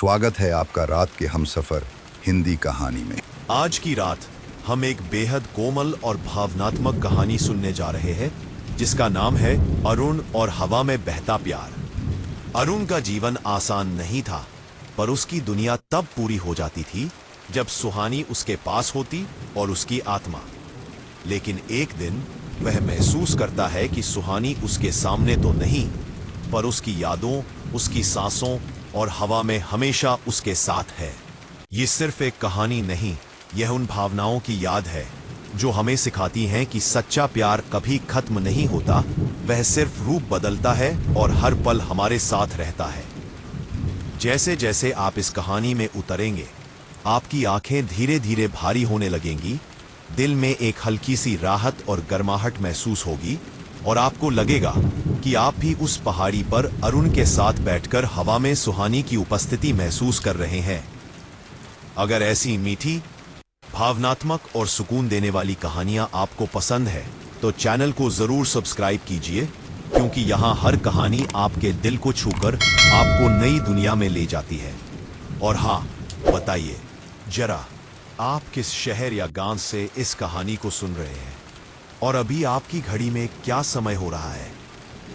स्वागत है आपका रात के हमसफर हिंदी कहानी में। आज की रात हम एक बेहद कोमल और भावनात्मक कहानी सुनने जा रहे हैं जिसका नाम है अरुण और हवा में बहता प्यार। अरुण का जीवन आसान नहीं था, पर उसकी दुनिया तब पूरी हो जाती थी जब सुहानी उसके पास होती और उसकी आत्मा। लेकिन एक दिन वह महसूस करता है कि सुहानी उसके सामने तो नहीं, पर उसकी यादों, उसकी सांसों और हवा में हमेशा उसके साथ है। ये सिर्फ एक कहानी नहीं, यह उन भावनाओं की याद है जो हमें सिखाती हैं कि सच्चा प्यार कभी खत्म नहीं होता, वह सिर्फ रूप बदलता है और हर पल हमारे साथ रहता है। जैसे जैसे आप इस कहानी में उतरेंगे, आपकी आंखें धीरे धीरे भारी होने लगेंगी, दिल में एक हल्की सी राहत और गर्माहट महसूस होगी और आपको लगेगा कि आप भी उस पहाड़ी पर अरुण के साथ बैठकर हवा में सुहानी की उपस्थिति महसूस कर रहे हैं। अगर ऐसी मीठी, भावनात्मक और सुकून देने वाली कहानियां आपको पसंद है तो चैनल को जरूर सब्सक्राइब कीजिए, क्योंकि यहां हर कहानी आपके दिल को छूकर आपको नई दुनिया में ले जाती है। और हाँ, बताइए जरा, आप किस शहर या गांव से इस कहानी को सुन रहे हैं और अभी आपकी घड़ी में क्या समय हो रहा है?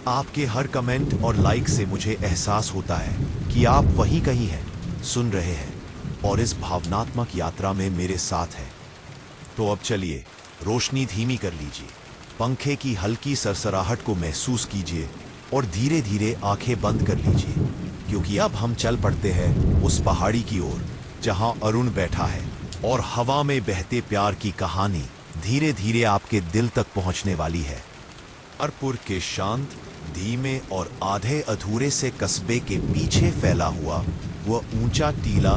आपके हर कमेंट और लाइक से मुझे एहसास होता है कि आप वहीं कहीं हैं, सुन रहे हैं और इस भावनात्मक यात्रा में मेरे साथ हैं। तो अब चलिए, रोशनी धीमी कर लीजिए, पंखे की हल्की सरसराहट को महसूस कीजिए और धीरे धीरे आंखें बंद कर लीजिए, क्योंकि अब हम चल पड़ते हैं उस पहाड़ी की ओर जहां अरुण बैठा है और हवा में बहते प्यार की कहानी धीरे धीरे आपके दिल तक पहुंचने वाली है। अरपुर के शांत, धीमे और आधे अधूरे से कस्बे के पीछे फैला हुआ वह ऊंचा टीला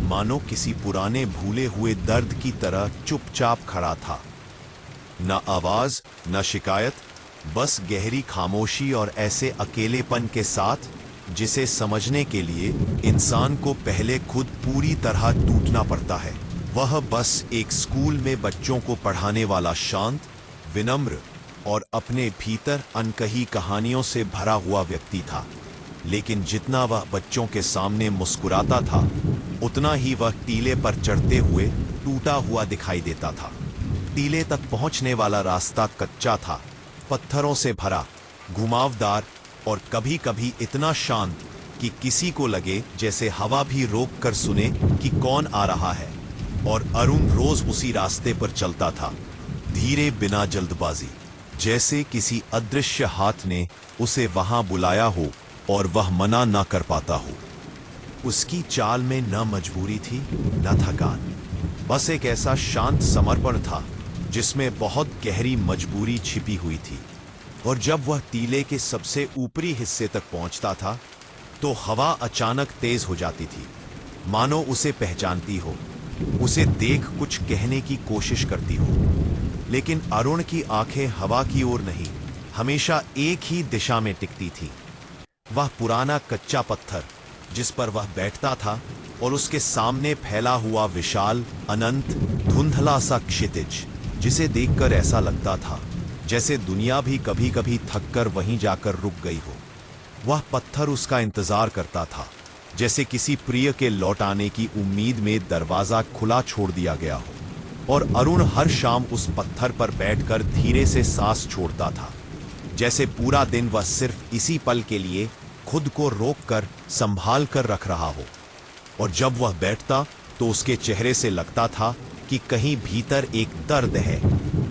मानो किसी पुराने भूले हुए दर्द की तरह चुपचाप खड़ा था। न आवाज, न शिकायत, बस गहरी खामोशी और ऐसे अकेलेपन के साथ जिसे समझने के लिए इंसान को पहले खुद पूरी तरह टूटना पड़ता है। वह बस एक स्कूल में बच्चों को पढ़ाने वाला शांत, विनम्र और अपने भीतर अनकही कहानियों से भरा हुआ व्यक्ति था। लेकिन जितना वह बच्चों के सामने मुस्कुराता था, उतना ही वह टीले पर चढ़ते हुए टूटा हुआ दिखाई देता था। टीले तक पहुंचने वाला रास्ता कच्चा था, पत्थरों से भरा, घुमावदार और कभी कभी इतना शांत कि किसी को लगे जैसे हवा भी रोक कर सुने कि कौन आ रहा है। और अरुण रोज उसी रास्ते पर चलता था, धीरे, बिना जल्दबाजी, जैसे किसी अदृश्य हाथ ने उसे वहां बुलाया हो और वह मना ना कर पाता हो। उसकी चाल में न मजबूरी थी न थकान, बस एक ऐसा शांत समर्पण था जिसमें बहुत गहरी मजबूरी छिपी हुई थी। और जब वह टीले के सबसे ऊपरी हिस्से तक पहुंचता था तो हवा अचानक तेज हो जाती थी, मानो उसे पहचानती हो, उसे देख कुछ कहने की कोशिश करती हो। लेकिन अरुण की आंखें हवा की ओर नहीं, हमेशा एक ही दिशा में टिकती थी। वह पुराना कच्चा पत्थर जिस पर वह बैठता था और उसके सामने फैला हुआ विशाल, अनंत, धुंधला सा क्षितिज, जिसे देखकर ऐसा लगता था जैसे दुनिया भी कभी कभी थककर वहीं जाकर रुक गई हो। वह पत्थर उसका इंतजार करता था, जैसे किसी प्रिय के लौट आने की उम्मीद में दरवाजा खुला छोड़ दिया गया हो। और अरुण हर शाम उस पत्थर पर बैठकर धीरे से सांस छोड़ता था, जैसे पूरा दिन वह सिर्फ इसी पल के लिए खुद को रोककर संभाल कर रख रहा हो। और जब वह बैठता तो उसके चेहरे से लगता था कि कहीं भीतर एक दर्द है,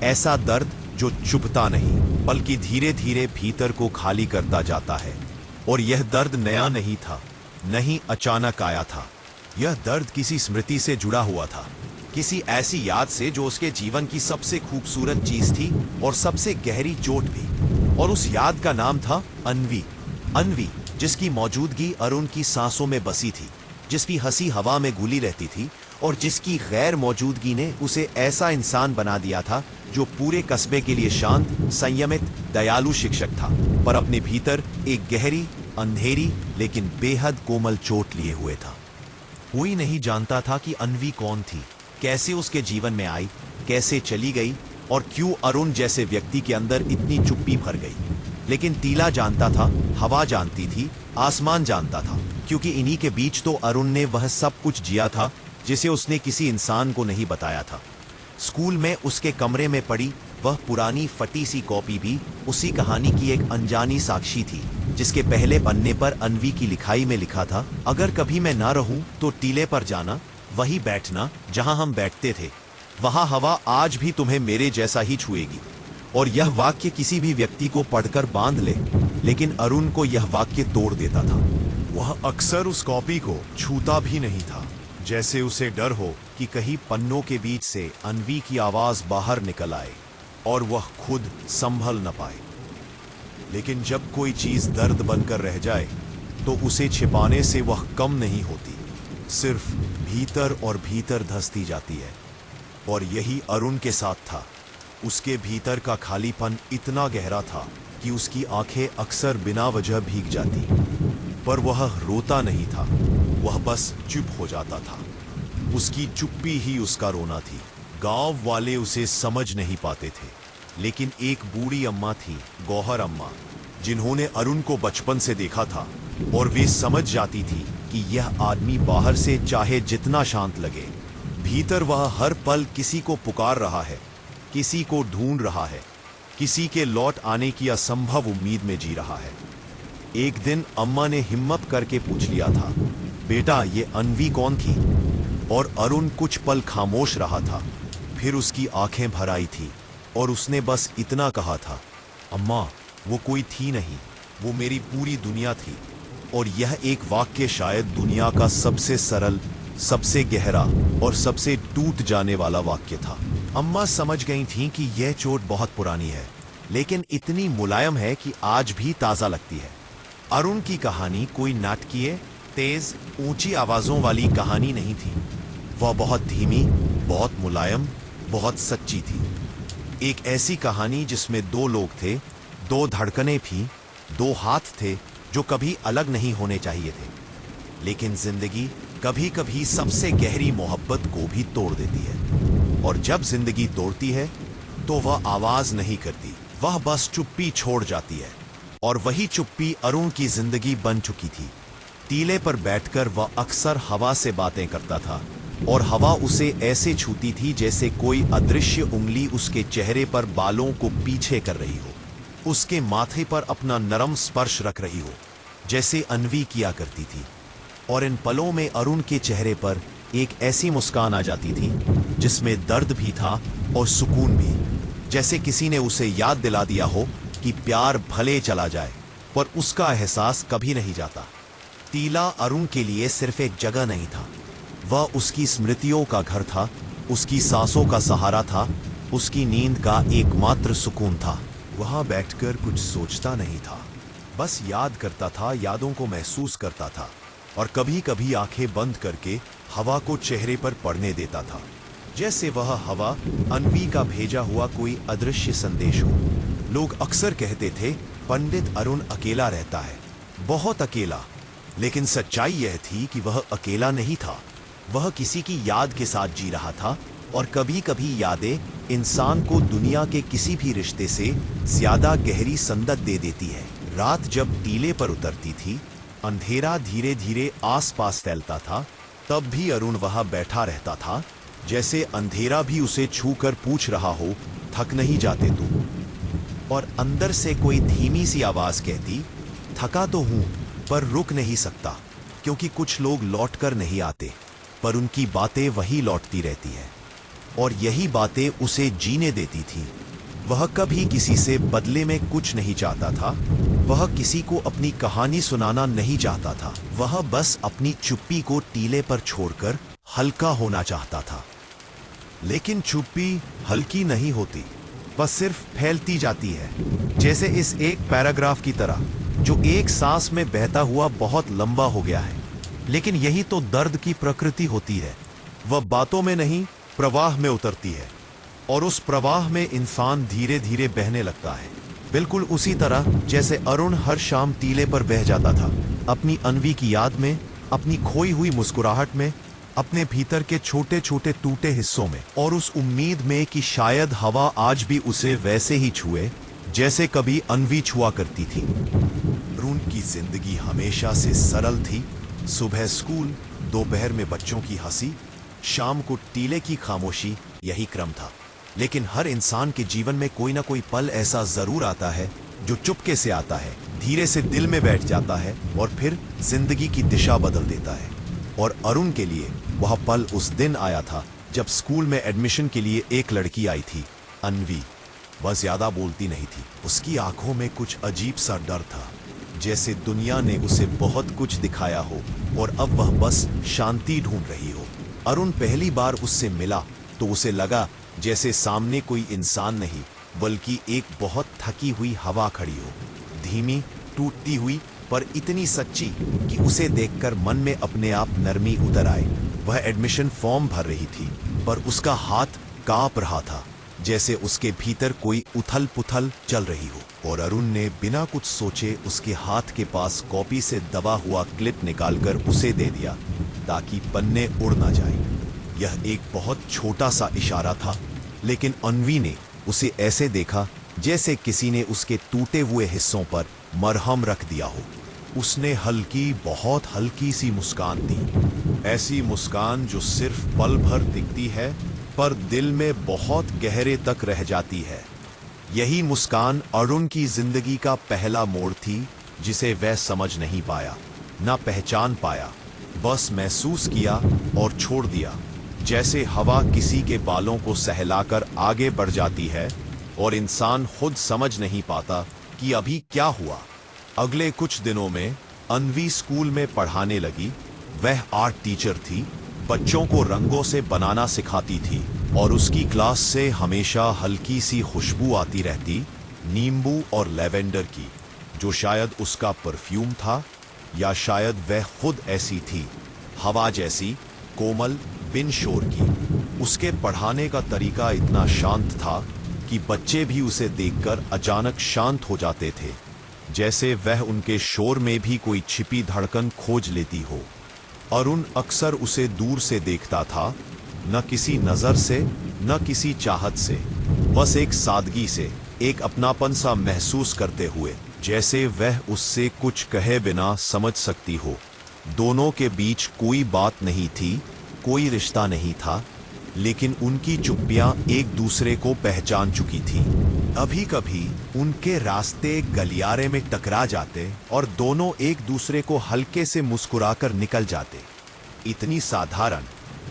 ऐसा दर्द जो चुभता नहीं, बल्कि धीरे धीरे भीतर को खाली करता जाता है। और यह दर्द नया नहीं था, नहीं अचानक आया था। यह दर्द किसी स्मृति से जुड़ा हुआ था, किसी ऐसी याद से जो उसके जीवन की सबसे खूबसूरत चीज थी और सबसे गहरी चोट भी। और उस याद का नाम था अन्वी। अन्वी, जिसकी मौजूदगी अरुण की सांसों में बसी थी, जिसकी हंसी हवा में घुली रहती थी और जिसकी गैर मौजूदगी ने उसे ऐसा इंसान बना दिया था जो पूरे कस्बे के लिए शांत, संयमित, दयालु शिक्षक था, पर अपने भीतर एक गहरी, अंधेरी लेकिन बेहद कोमल चोट लिए हुए था। कोई नहीं जानता था कि अन्वी कौन थी, कैसे उसके जीवन में आई, कैसे चली गई और क्यों अरुण जैसे व्यक्ति के अंदर इतनी चुप्पी भर गई। लेकिन टीला जानता था, हवा जानती थी, आसमान जानता था क्योंकि इन्हीं के बीच तो अरुण ने वह सब कुछ जिया था जिसे उसने किसी इंसान को नहीं बताया था। स्कूल में उसके कमरे में पड़ी वह पुरानी फटी सी कॉपी भी उसी कहानी की एक अनजानी साक्षी थी, जिसके पहले पन्ने पर अन्वी की लिखाई में लिखा था, अगर कभी मैं ना रहूं तो टीले पर जाना, वही बैठना जहां हम बैठते थे, वहां हवा आज भी तुम्हें मेरे जैसा ही छुएगी। और यह वाक्य किसी भी व्यक्ति को पढ़कर बांध ले, लेकिन अरुण को यह वाक्य तोड़ देता था। वह अक्सर उस कॉपी को छूता भी नहीं था, जैसे उसे डर हो कि कहीं पन्नों के बीच से अन्वी की आवाज बाहर निकल आए और वह खुद संभल न पाए। लेकिन जब कोई चीज दर्द बनकर रह जाए तो उसे छिपाने से वह कम नहीं होती, सिर्फ भीतर और भीतर धंसती जाती है। और यही अरुण के साथ था। उसके भीतर का खालीपन इतना गहरा था कि उसकी आंखें अक्सर बिना वजह भीग जाती, पर वह रोता नहीं था, वह बस चुप हो जाता था। उसकी चुप्पी ही उसका रोना थी। गांव वाले उसे समझ नहीं पाते थे, लेकिन एक बूढ़ी अम्मा थी, गौहर अम्मा, जिन्होंने अरुण को बचपन से देखा था, और वे समझ जाती थी कि यह आदमी बाहर से चाहे जितना शांत लगे, भीतर वह हर पल किसी को पुकार रहा है, किसी को ढूंढ रहा है, किसी के लौट आने की असंभव उम्मीद में जी रहा है। एक दिन अम्मा ने हिम्मत करके पूछ लिया था, बेटा ये अन्वी कौन थी? और अरुण कुछ पल खामोश रहा था, फिर उसकी आंखें भर आई थी और उसने बस इतना कहा था, अम्मा वो कोई थी नहीं, वो मेरी पूरी दुनिया थी। और यह एक वाक्य शायद दुनिया का सबसे सरल, सबसे गहरा और सबसे टूट जाने वाला वाक्य था। अम्मा समझ गई थीं कि यह चोट बहुत पुरानी है, लेकिन इतनी मुलायम है कि आज भी ताजा लगती है। अरुण की कहानी कोई नाटकीय, तेज, ऊंची आवाजों वाली कहानी नहीं थी। वह बहुत धीमी, बहुत मुलायम, बहुत सच्ची थी। एक ऐसी कहानी जिसमें दो लोग थे, दो धड़कनें थीं, दो हाथ थे जो कभी अलग नहीं होने चाहिए थे। लेकिन जिंदगी कभी कभी सबसे गहरी मोहब्बत को भी तोड़ देती है। और जब जिंदगी तोड़ती है तो वह आवाज नहीं करती, वह बस चुप्पी छोड़ जाती है। और वही चुप्पी अरुण की जिंदगी बन चुकी थी। टीले पर बैठकर वह अक्सर हवा से बातें करता था, और हवा उसे ऐसे छूती थी जैसे कोई अदृश्य उंगली उसके चेहरे पर बालों को पीछे कर रही हो, उसके माथे पर अपना नरम स्पर्श रख रही हो, जैसे अन्वी किया करती थी। और इन पलों में अरुण के चेहरे पर एक ऐसी मुस्कान आ जाती थी जिसमें दर्द भी था और सुकून भी, जैसे किसी ने उसे याद दिला दिया हो कि प्यार भले चला जाए पर उसका एहसास कभी नहीं जाता। टीला अरुण के लिए सिर्फ एक जगह नहीं था, वह उसकी स्मृतियों का घर था, उसकी सांसों का सहारा था, उसकी नींद का एकमात्र सुकून था। वहां बैठकर कुछ सोचता नहीं था, बस याद करता था, यादों को महसूस करता था, और कभी कभी आंखें बंद करके हवा को चेहरे पर पड़ने देता था, जैसे वह हवा अन्वी का भेजा हुआ कोई अदृश्य संदेश हो। लोग अक्सर कहते थे पंडित अरुण अकेला रहता है, बहुत अकेला, लेकिन सच्चाई यह थी कि वह अकेला नहीं था, वह किसी की याद के साथ जी रहा था। और कभी कभी यादें इंसान को दुनिया के किसी भी रिश्ते से ज्यादा गहरी संदत दे देती है। रात जब टीले पर उतरती थी, अंधेरा धीरे धीरे आसपास फैलता था, तब भी अरुण वहां बैठा रहता था, जैसे अंधेरा भी उसे छूकर पूछ रहा हो, थक नहीं जाते तुम? और अंदर से कोई धीमी सी आवाज कहती, थका तो हूं पर रुक नहीं सकता, क्योंकि कुछ लोग लौटकर नहीं आते, पर उनकी बातें वही लौटती रहती है। और यही बातें उसे जीने देती थी। वह कभी किसी से बदले में कुछ नहीं चाहता था, वह किसी को अपनी कहानी सुनाना नहीं चाहता था, वह बस अपनी चुप्पी को टीले पर छोड़कर हल्का होना चाहता था। लेकिन चुप्पी हल्की नहीं होती, वह सिर्फ फैलती जाती है, जैसे इस एक पैराग्राफ की तरह जो एक सांस में बहता हुआ बहुत लंबा हो गया है। लेकिन यही तो दर्द की प्रकृति होती है, वह बातों में नहीं प्रवाह में उतरती है, और उस प्रवाह में इंसान धीरे धीरे बहने लगता है, बिल्कुल उसी तरह जैसे अरुण हर शाम टीले पर बह जाता था, अपनी अन्वी की याद में, अपनी खोई हुई मुस्कुराहट में, अपने भीतर के छोटे छोटे टूटे हिस्सों में, और उस उम्मीद में कि शायद हवा आज भी उसे वैसे ही छुए जैसे कभी अन्वी छुआ करती थी। अरुण की जिंदगी हमेशा से सरल थी, सुबह स्कूल, दोपहर में बच्चों की हंसी, शाम को टीले की खामोशी, यही क्रम था। लेकिन हर इंसान के जीवन में कोई ना कोई पल ऐसा जरूर आता है जो चुपके से आता है, धीरे से दिल में बैठ जाता है और फिर जिंदगी की दिशा बदल देता है। और अरुण के लिए वह पल उस दिन आया था जब स्कूल में एडमिशन के लिए एक लड़की आई थी, अन्वी। वह ज्यादा बोलती नहीं थी, उसकी आंखों में कुछ अजीब सा डर था, जैसे दुनिया ने उसे बहुत कुछ दिखाया हो और अब वह बस शांति ढूंढ रही हो। अरुण पहली बार उससे मिला तो उसे लगा जैसे सामने कोई इंसान नहीं बल्कि एक बहुत थकी हुई हवा खड़ी हो, धीमी, टूटती हुई, पर इतनी सच्ची कि उसे देखकर मन में अपने आप नरमी उतर आए। वह एडमिशन फॉर्म भर रही थी, पर उसका हाथ कांप रहा था, जैसे उसके भीतर कोई उथल पुथल चल रही हो। और अरुण ने बिना कुछ सोचे उसके हाथ के पास कॉपी से दबा हुआ क्लिप निकालकर उसे दे दिया ताकि पन्ने उड़ ना जाए। यह एक बहुत छोटा सा इशारा था, लेकिन अन्वी ने उसे ऐसे देखा जैसे किसी ने उसके टूटे हुए हिस्सों पर मरहम रख दिया हो। उसने हल्की, बहुत हल्की सी मुस्कान दी, ऐसी मुस्कान जो सिर्फ पल भर दिखती है पर दिल में बहुत गहरे तक रह जाती है। यही मुस्कान अरुण की जिंदगी का पहला मोड़ थी, जिसे वह समझ नहीं पाया, ना पहचान पाया, बस महसूस किया और छोड़ दिया। जैसे हवा किसी के बालों को सहलाकर आगे बढ़ जाती है और इंसान खुद समझ नहीं पाता कि अभी क्या हुआ। अगले कुछ दिनों में अन्वी स्कूल में पढ़ाने लगी। वह आर्ट टीचर थी, बच्चों को रंगों से बनाना सिखाती थी और उसकी क्लास से हमेशा हल्की सी खुशबू आती रहती, नींबू और लेवेंडर की, जो शायद उसका परफ्यूम था या शायद वह खुद ऐसी थी, हवा जैसी, कोमल, बिन शोर की। उसके पढ़ाने का तरीका इतना शांत था कि बच्चे भी उसे देखकर अचानक शांत हो जाते थे, जैसे वह उनके शोर में भी कोई छिपी धड़कन खोज लेती हो। अरुण अक्सर उसे दूर से देखता था, न किसी नजर से, न किसी चाहत से, बस एक सादगी से, एक अपनापन सा महसूस करते हुए, जैसे वह उससे कुछ कहे बिना समझ सकती हो। दोनों के बीच कोई बात नहीं थी, कोई रिश्ता नहीं था, लेकिन उनकी चुप्पियां एक दूसरे को पहचान चुकी थी। अभी कभी उनके रास्ते गलियारे में टकरा जाते और दोनों एक दूसरे को हल्के से मुस्कुराकर निकल जाते। इतनी साधारण,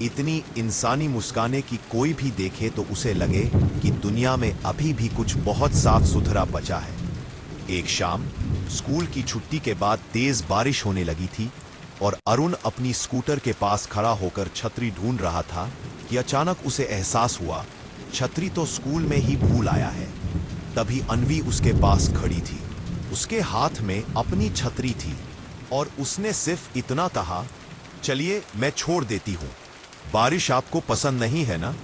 इतनी इंसानी मुस्काने की कोई भी देखे तो उसे लगे कि दुनिया में अभी भी कुछ बहुत साफ सुथरा बचा है। एक शाम स्कूल की छुट्टी के बाद तेज बारिश होने लगी थी और अरुण अपनी स्कूटर के पास खड़ा होकर छतरी ढूंढ रहा था कि अचानक उसे एहसास हुआ छतरी तो स्कूल में ही भूल आया है। तभी अन्वी उसके पास खड़ी थी, उसके हाथ में अपनी छतरी थी और उसने सिर्फ इतना कहा, चलिए मैं छोड़ देती हूँ, बारिश आपको पसंद नहीं है ना?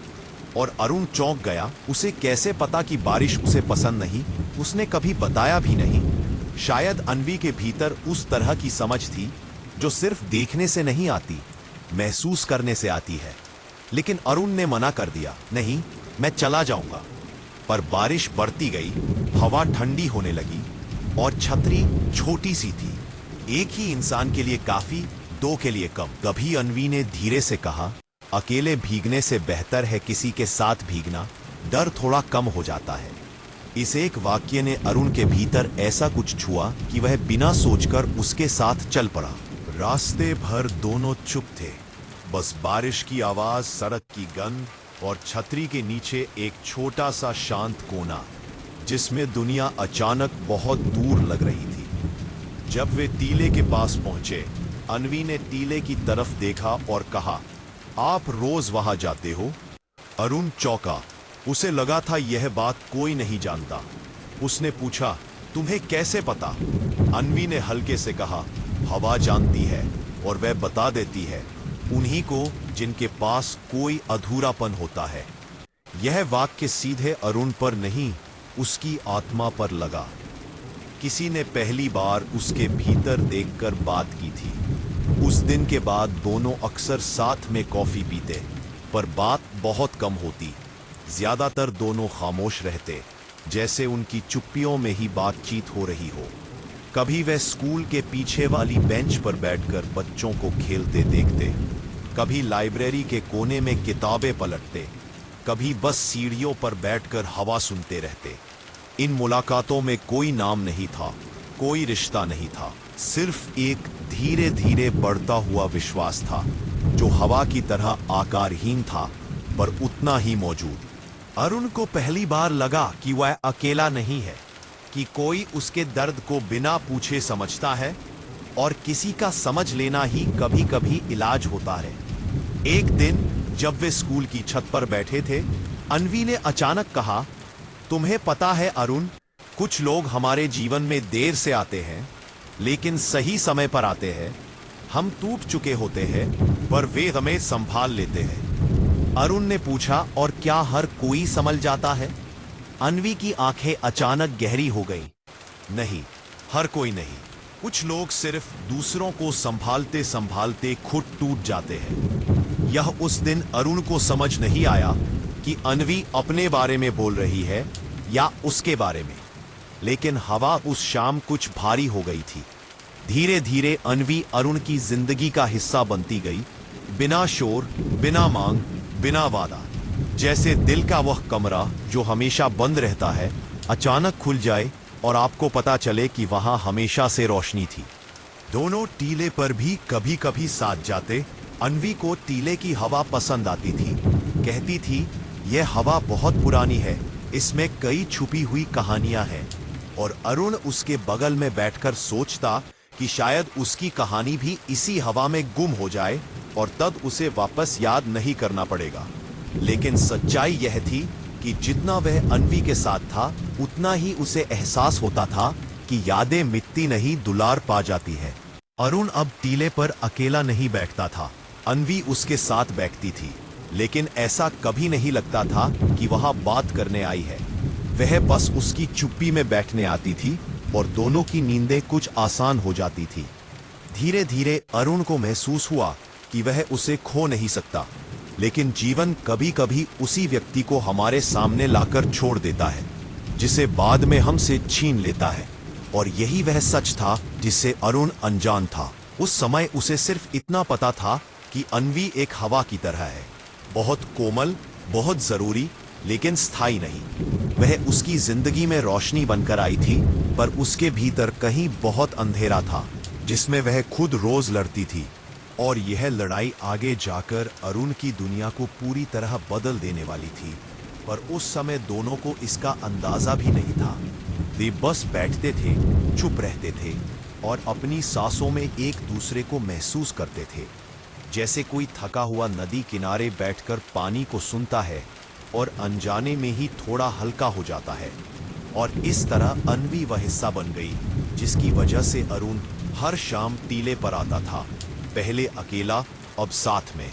और अरुण चौंक गया। उसे कैसे पता कि बारिश उसे पसंद नहीं? उसने कभी बताया भी नहीं। शायद अन्वी के भीतर उस तरह की समझ थी जो सिर्फ देखने से नहीं आती, महसूस करने से आती है। लेकिन अरुण ने मना कर दिया, नहीं, मैं चला जाऊंगा। पर बारिश बढ़ती गई, हवा ठंडी होने लगी और छतरी छोटी सी थी, एक ही इंसान के लिए काफी, दो के लिए कम। कभी अन्वी ने धीरे से कहा, अकेले भीगने से बेहतर है किसी के साथ भीगना, डर थोड़ा कम हो जाता है। इस एक वाक्य ने अरुण के भीतर ऐसा कुछ छुआ कि वह बिना सोचकर उसके साथ चल पड़ा। रास्ते भर दोनों चुप थे, बस बारिश की आवाज, सड़क की गंध और छतरी के नीचे एक छोटा सा शांत कोना, जिसमें दुनिया अचानक बहुत दूर लग रही थी। जब वे टीले के पास पहुंचे, अन्वी ने टीले की तरफ देखा और कहा, आप रोज वहां जाते हो? अरुण चौंका, उसे लगा था यह बात कोई नहीं जानता। उसने पूछा, तुम्हें कैसे पता? अन्वी ने हल्के से कहा, हवा जानती है और वह बता देती है उन्हीं को जिनके पास कोई अधूरापन होता है। यह वाक्य सीधे अरुण पर नहीं, उसकी आत्मा पर लगा। किसी ने पहली बार उसके भीतर देखकर बात की थी। उस दिन के बाद दोनों अक्सर साथ में कॉफी पीते, पर बात बहुत कम होती। ज्यादातर दोनों खामोश रहते, जैसे उनकी चुप्पियों में ही बातचीत हो रही हो। कभी वह स्कूल के पीछे वाली बेंच पर बैठकर बच्चों को खेलते देखते, कभी लाइब्रेरी के कोने में किताबें पलटते, कभी बस सीढ़ियों पर बैठकर हवा सुनते रहते। इन मुलाकातों में कोई नाम नहीं था, कोई रिश्ता नहीं था, सिर्फ एक धीरे धीरे बढ़ता हुआ विश्वास था जो हवा की तरह आकारहीन था पर उतना ही मौजूद। अरुण को पहली बार लगा कि वह अकेला नहीं है, कि कोई उसके दर्द को बिना पूछे समझता है और किसी का समझ लेना ही कभी कभी इलाज होता है। एक दिन जब वे स्कूल की छत पर बैठे थे, अन्वी ने अचानक कहा, तुम्हें पता है अरुण, कुछ लोग हमारे जीवन में देर से आते हैं लेकिन सही समय पर आते हैं। हम टूट चुके होते हैं पर वे हमें संभाल लेते हैं। अरुण ने पूछा, और क्या हर कोई संभल जाता है? अन्वी की आंखें अचानक गहरी हो गईं। नहीं, हर कोई नहीं। कुछ लोग सिर्फ दूसरों को संभालते संभालते खुद टूट जाते हैं। यह उस दिन अरुण को समझ नहीं आया कि अन्वी अपने बारे में बोल रही है या उसके बारे में, लेकिन हवा उस शाम कुछ भारी हो गई थी। धीरे धीरे अन्वी अरुण की जिंदगी का हिस्सा बनती गई, बिना शोर, बिना मांग, बिना वादा। जैसे दिल का वह कमरा जो हमेशा बंद रहता है अचानक खुल जाए और आपको पता चले कि वहां हमेशा से रोशनी थी। दोनों टीले पर भी कभी कभी साथ जाते। अन्वी को टीले की हवा पसंद आती थी, कहती थी, यह हवा बहुत पुरानी है, इसमें कई छुपी हुई कहानियां हैं। और अरुण उसके बगल में बैठकर सोचता कि शायद उसकी कहानी भी इसी हवा में गुम हो जाए और तब उसे वापस याद नहीं करना पड़ेगा। लेकिन सच्चाई यह थी कि जितना वह अन्वी के साथ था उतना ही उसे एहसास होता था कि यादें मिटती नहीं, दुलार पा जाती है। अरुण अब टीले पर अकेला नहीं बैठता था, अन्वी उसके साथ बैठती थी, लेकिन ऐसा कभी नहीं लगता था कि वह बात करने आई है। वह बस उसकी चुप्पी में बैठने आती थी और दोनों की नींदें कुछ आसान हो जाती थी। धीरे धीरे अरुण को महसूस हुआ कि वह उसे खो नहीं सकता, लेकिन जीवन कभी कभी उसी व्यक्ति को हमारे सामने लाकर छोड़ देता है जिसे बाद में हमसे छीन लेता है। और यही वह सच था जिससे अरुण अनजान था। उस समय उसे सिर्फ इतना पता था कि अन्वी एक हवा की तरह है, बहुत कोमल, बहुत जरूरी, लेकिन स्थायी नहीं। वह उसकी जिंदगी में रोशनी बनकर आई थी, पर उसके भीतर कहीं बहुत अंधेरा था जिसमें वह खुद रोज लड़ती थी। और यह लड़ाई आगे जाकर अरुण की दुनिया को पूरी तरह बदल देने वाली थी, पर उस समय दोनों को इसका अंदाजा भी नहीं था। वे बस बैठते थे, चुप रहते थे और अपनी सांसों में एक दूसरे को महसूस करते थे, जैसे कोई थका हुआ नदी किनारे बैठकर पानी को सुनता है और अनजाने में ही थोड़ा हल्का हो जाता है। और इस तरह अन्वी वह हिस्सा बन गई जिसकी वजह से अरुण हर शाम टीले पर आता था, पहले अकेला, अब साथ में।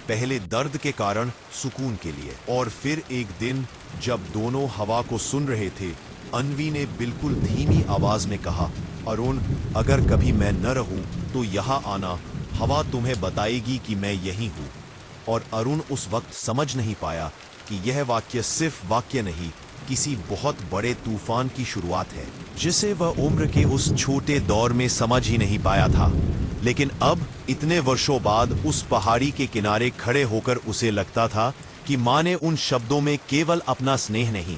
पहले दर्द के कारण, सुकून के लिए। और फिर एक दिन जब दोनों हवा को सुन रहे थे, अन्वी ने बिल्कुल धीमी आवाज में कहा, अरुण, अगर कभी मैं न रहूं तो यहाँ आना, हवा तुम्हें बताएगी कि मैं यही हूँ। और अरुण उस वक्त समझ नहीं पाया कि यह वाक्य सिर्फ वाक्य नहीं, किसी बहुत बड़े तूफान की शुरुआत है जिसे वह उम्र के उस छोटे दौर में समझ ही नहीं पाया था। लेकिन अब इतने वर्षों बाद उस पहाड़ी के किनारे खड़े होकर उसे लगता था कि माँ ने उन शब्दों में केवल अपना स्नेह नहीं,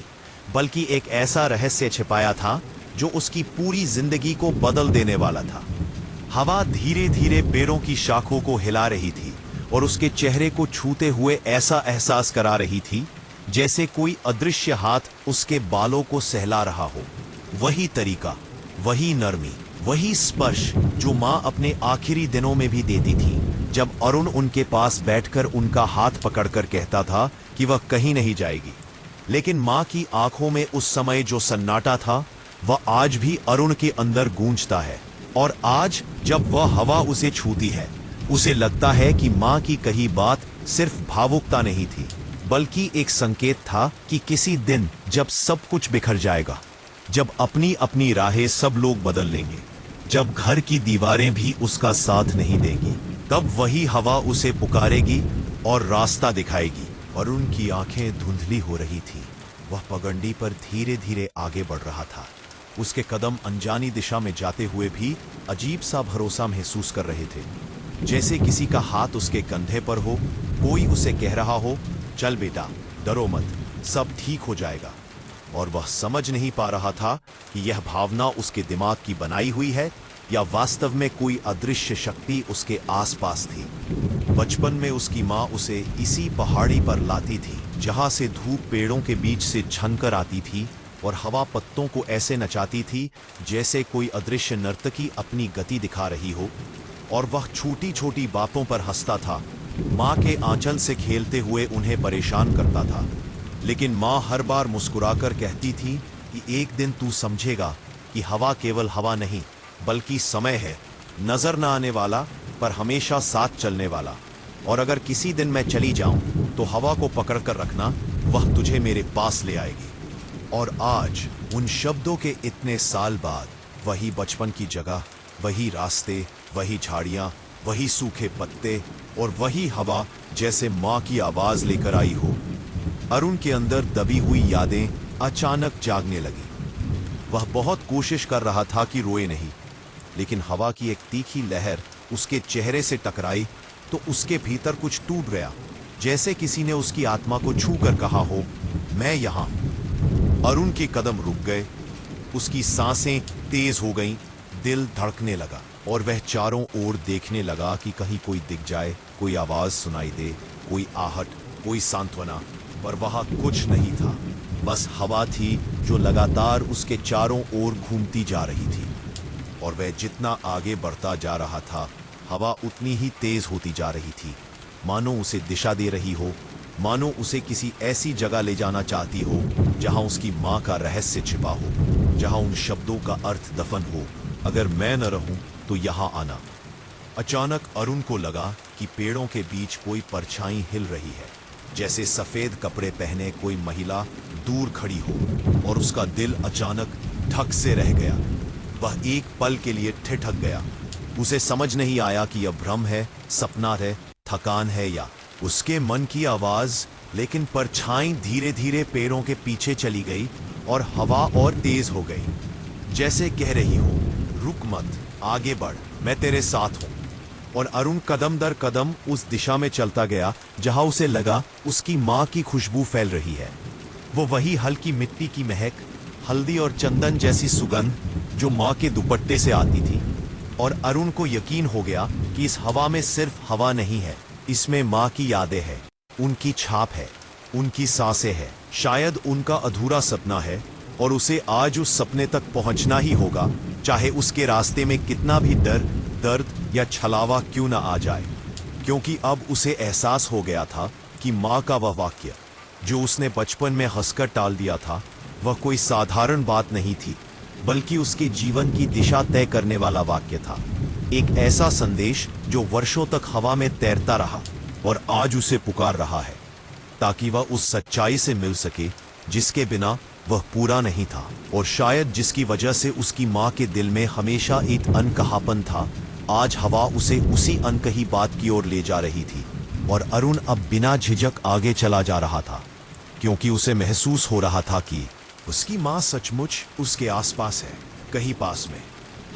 बल्कि एक ऐसा रहस्य छिपाया था जो उसकी पूरी जिंदगी को बदल देने वाला था। हवा धीरे धीरे पेड़ों की शाखों को हिला रही थी और उसके चेहरे को छूते हुए ऐसा एहसास करा रही थी जैसे कोई अदृश्य हाथ उसके बालों को सहला रहा हो। वही तरीका, वही नरमी, वही स्पर्श जो माँ अपने आखिरी दिनों में भी देती थी, जब अरुण उनके पास बैठकर उनका हाथ पकड़कर कहता था कि वह कहीं नहीं जाएगी। लेकिन माँ की आंखों में उस समय जो सन्नाटा था, वह आज भी अरुण के अंदर गूंजता है। और आज जब वह हवा उसे छूती है, उसे लगता है कि माँ की कही बात सिर्फ भावुकता नहीं थी, बल्कि एक संकेत था कि किसी दिन जब सब कुछ बिखर जाएगा, जब अपनी अपनी राहें सब लोग बदल लेंगे, जब घर की दीवारें भी उसका साथ नहीं देंगी, तब वही हवा उसे पुकारेगी और रास्ता दिखाएगी। और उनकी आंखें धुंधली हो रही थी। वह पगडंडी पर धीरे धीरे आगे बढ़ रहा था, उसके कदम अनजानी दिशा में जाते हुए भी अजीब सा भरोसा महसूस कर रहे थे, जैसे किसी का हाथ उसके कंधे पर हो, कोई उसे कह रहा हो, चल बेटा, डरो मत, सब ठीक हो जाएगा। और वह समझ नहीं पा रहा था कि यह भावना उसके दिमाग की बनाई हुई है या वास्तव में कोई अदृश्य शक्ति उसके आसपास थी। बचपन में उसकी माँ उसे इसी पहाड़ी पर लाती थी, जहाँ से धूप पेड़ों के बीच से छनकर आती थी और हवा पत्तों को ऐसे नचाती थी जैसे कोई अदृश्य नर्तकी अपनी गति दिखा रही हो, और वह छोटी छोटी बातों पर हंसता था। माँ के आंचल से खेलते हुए उन्हें परेशान करता था, लेकिन माँ हर बार मुस्कुराकर कहती थी कि एक दिन तू समझेगा कि हवा केवल हवा नहीं बल्कि समय है, नजर न आने वाला पर हमेशा साथ चलने वाला। और अगर किसी दिन मैं चली जाऊं तो हवा को पकड़कर रखना, वह तुझे मेरे पास ले आएगी। और आज उन शब्दों के इतने साल बाद वही बचपन की जगह, वही रास्ते, वही झाड़ियां, वही सूखे पत्ते और वही हवा जैसे माँ की आवाज लेकर आई हो। अरुण के अंदर दबी हुई यादें अचानक जागने लगी। वह बहुत कोशिश कर रहा था कि रोए नहीं, लेकिन हवा की एक तीखी लहर उसके चेहरे से टकराई तो उसके भीतर कुछ टूट गया, जैसे किसी ने उसकी आत्मा को छू कर कहा हो, मैं यहां। अरुण के कदम रुक गए, उसकी सांसें तेज हो गईं, दिल धड़कने लगा और वह चारों ओर देखने लगा कि कहीं कोई दिख जाए, कोई आवाज सुनाई दे, कोई आहट, कोई सांत्वना। पर वहां कुछ नहीं था, बस हवा थी जो लगातार उसके चारों ओर घूमती जा रही थी। और वह जितना आगे बढ़ता जा रहा था, हवा उतनी ही तेज होती जा रही थी, मानो उसे दिशा दे रही हो, मानो उसे किसी ऐसी जगह ले जाना चाहती हो जहां उसकी मां का रहस्य छिपा हो, जहां उन शब्दों का अर्थ दफन हो, अगर मैं न रहूं तो यहां आना। अचानक अरुण को लगा कि पेड़ों के बीच कोई परछाई हिल रही है, जैसे सफेद कपड़े पहने कोई महिला दूर खड़ी हो, और उसका दिल अचानक धक से रह गया। वह एक पल के लिए ठिठक गया। उसे समझ नहीं आया कि यह भ्रम है, सपना है, थकान है या उसके मन की आवाज। लेकिन परछाई धीरे धीरे पेड़ों के पीछे चली गई और हवा और तेज हो गई, जैसे कह रही हो, रुक मत, आगे बढ़, मैं तेरे साथ हूं। और अरुण कदम दर कदम उस दिशा में चलता गया जहां उसे लगा उसकी मां की खुशबू फैल रही है। वो वही हल्की मिट्टी की महक, हल्दी और चंदन जैसी सुगंध जो मां के दुपट्टे से आती थी। और अरुण को यकीन हो गया कि इस हवा में सिर्फ हवा नहीं है, इसमें मां की यादें हैं, उनकी छाप है, उनकी सांसें हैं, शायद उनका अधूरा सपना है। और उसे आज उस सपने तक पहुंचना ही होगा, चाहे उसके रास्ते में कितना भी डर, दर्द या छलावा क्यों ना आ जाए। क्योंकि अब उसे एहसास हो गया था कि मां का वह वाक्य जो उसने बचपन में हंसकर टाल दिया था, वह कोई साधारण बात नहीं थी, बल्कि उसके जीवन की दिशा तय करने वाला वाक्य था। एक ऐसा संदेश जो वर्षों तक हवा में तैरता रहा और आज उसे पुकार रहा है, ताकि वह उस सच्चाई से मिल सके जिसके बिना वह पूरा नहीं था, और शायद जिसकी वजह से उसकी मां के दिल में हमेशा एक अनकहापन था। आज हवा उसे उसी अनकही बात की ओर ले जा रही थी, और अरुण अब बिना झिझक आगे चला जा रहा था, क्योंकि उसे महसूस हो रहा था कि उसकी मां सचमुच उसके आसपास है, कहीं पास में,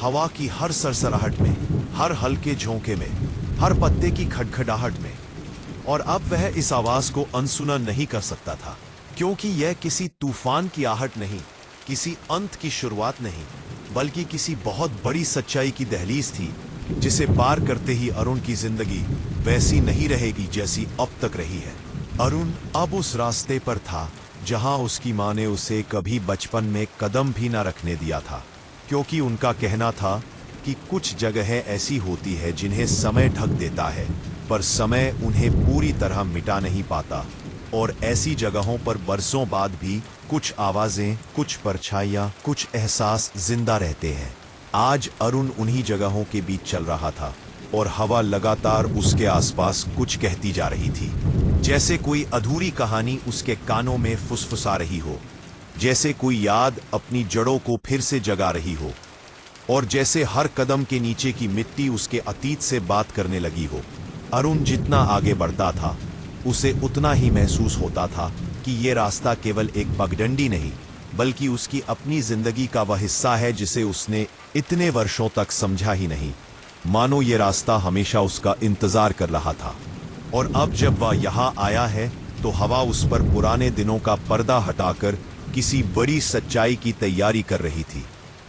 हवा की हर सरसराहट में, हर हल्के झोंके में, हर पत्ते की खड़खड़ाहट में। और अब वह इस आवाज को अनसुना नहीं कर सकता था, क्योंकि यह किसी तूफान की आहट नहीं, किसी अंत की शुरुआत नहीं, बल्कि किसी बहुत बड़ी सच्चाई की दहलीज थी, जिसे पार करते ही अरुण की जिंदगी वैसी नहीं रहेगी जैसी अब तक रही है। अरुण अब उस रास्ते पर था जहां उसकी मां ने उसे कभी बचपन में कदम भी न रखने दिया था, क्योंकि उनका कहना था कि कुछ जगहें ऐसी होती है जिन्हें समय ढक देता है, पर समय उन्हें पूरी तरह मिटा नहीं पाता। और ऐसी जगहों पर बरसों बाद भी कुछ आवाजें, कुछ परछाइयां, कुछ एहसास जिंदा रहते हैं। आज अरुण उन्हीं जगहों के बीच चल रहा था, और हवा लगातार उसके आसपास कुछ कहती जा रही थी, जैसे कोई अधूरी कहानी उसके कानों में फुसफुसा रही हो, जैसे कोई याद अपनी जड़ों को फिर से जगा रही हो, और जैसे हर कदम के नीचे की मिट्टी उसके अतीत से बात करने लगी हो। अरुण जितना आगे बढ़ता था, उसे उतना ही महसूस होता था कि ये रास्ता केवल एक पगडंडी नहीं, बल्कि उसकी अपनी जिंदगी का वह हिस्सा है जिसे उसने इतने वर्षों तक समझा ही नहीं। मानो ये रास्ता हमेशा उसका इंतजार कर रहा था। और अब जब वह यहाँ आया है तो हवा उस पर पुराने दिनों का पर्दा हटाकर किसी बड़ी सच्चाई की तैयारी कर रही थी।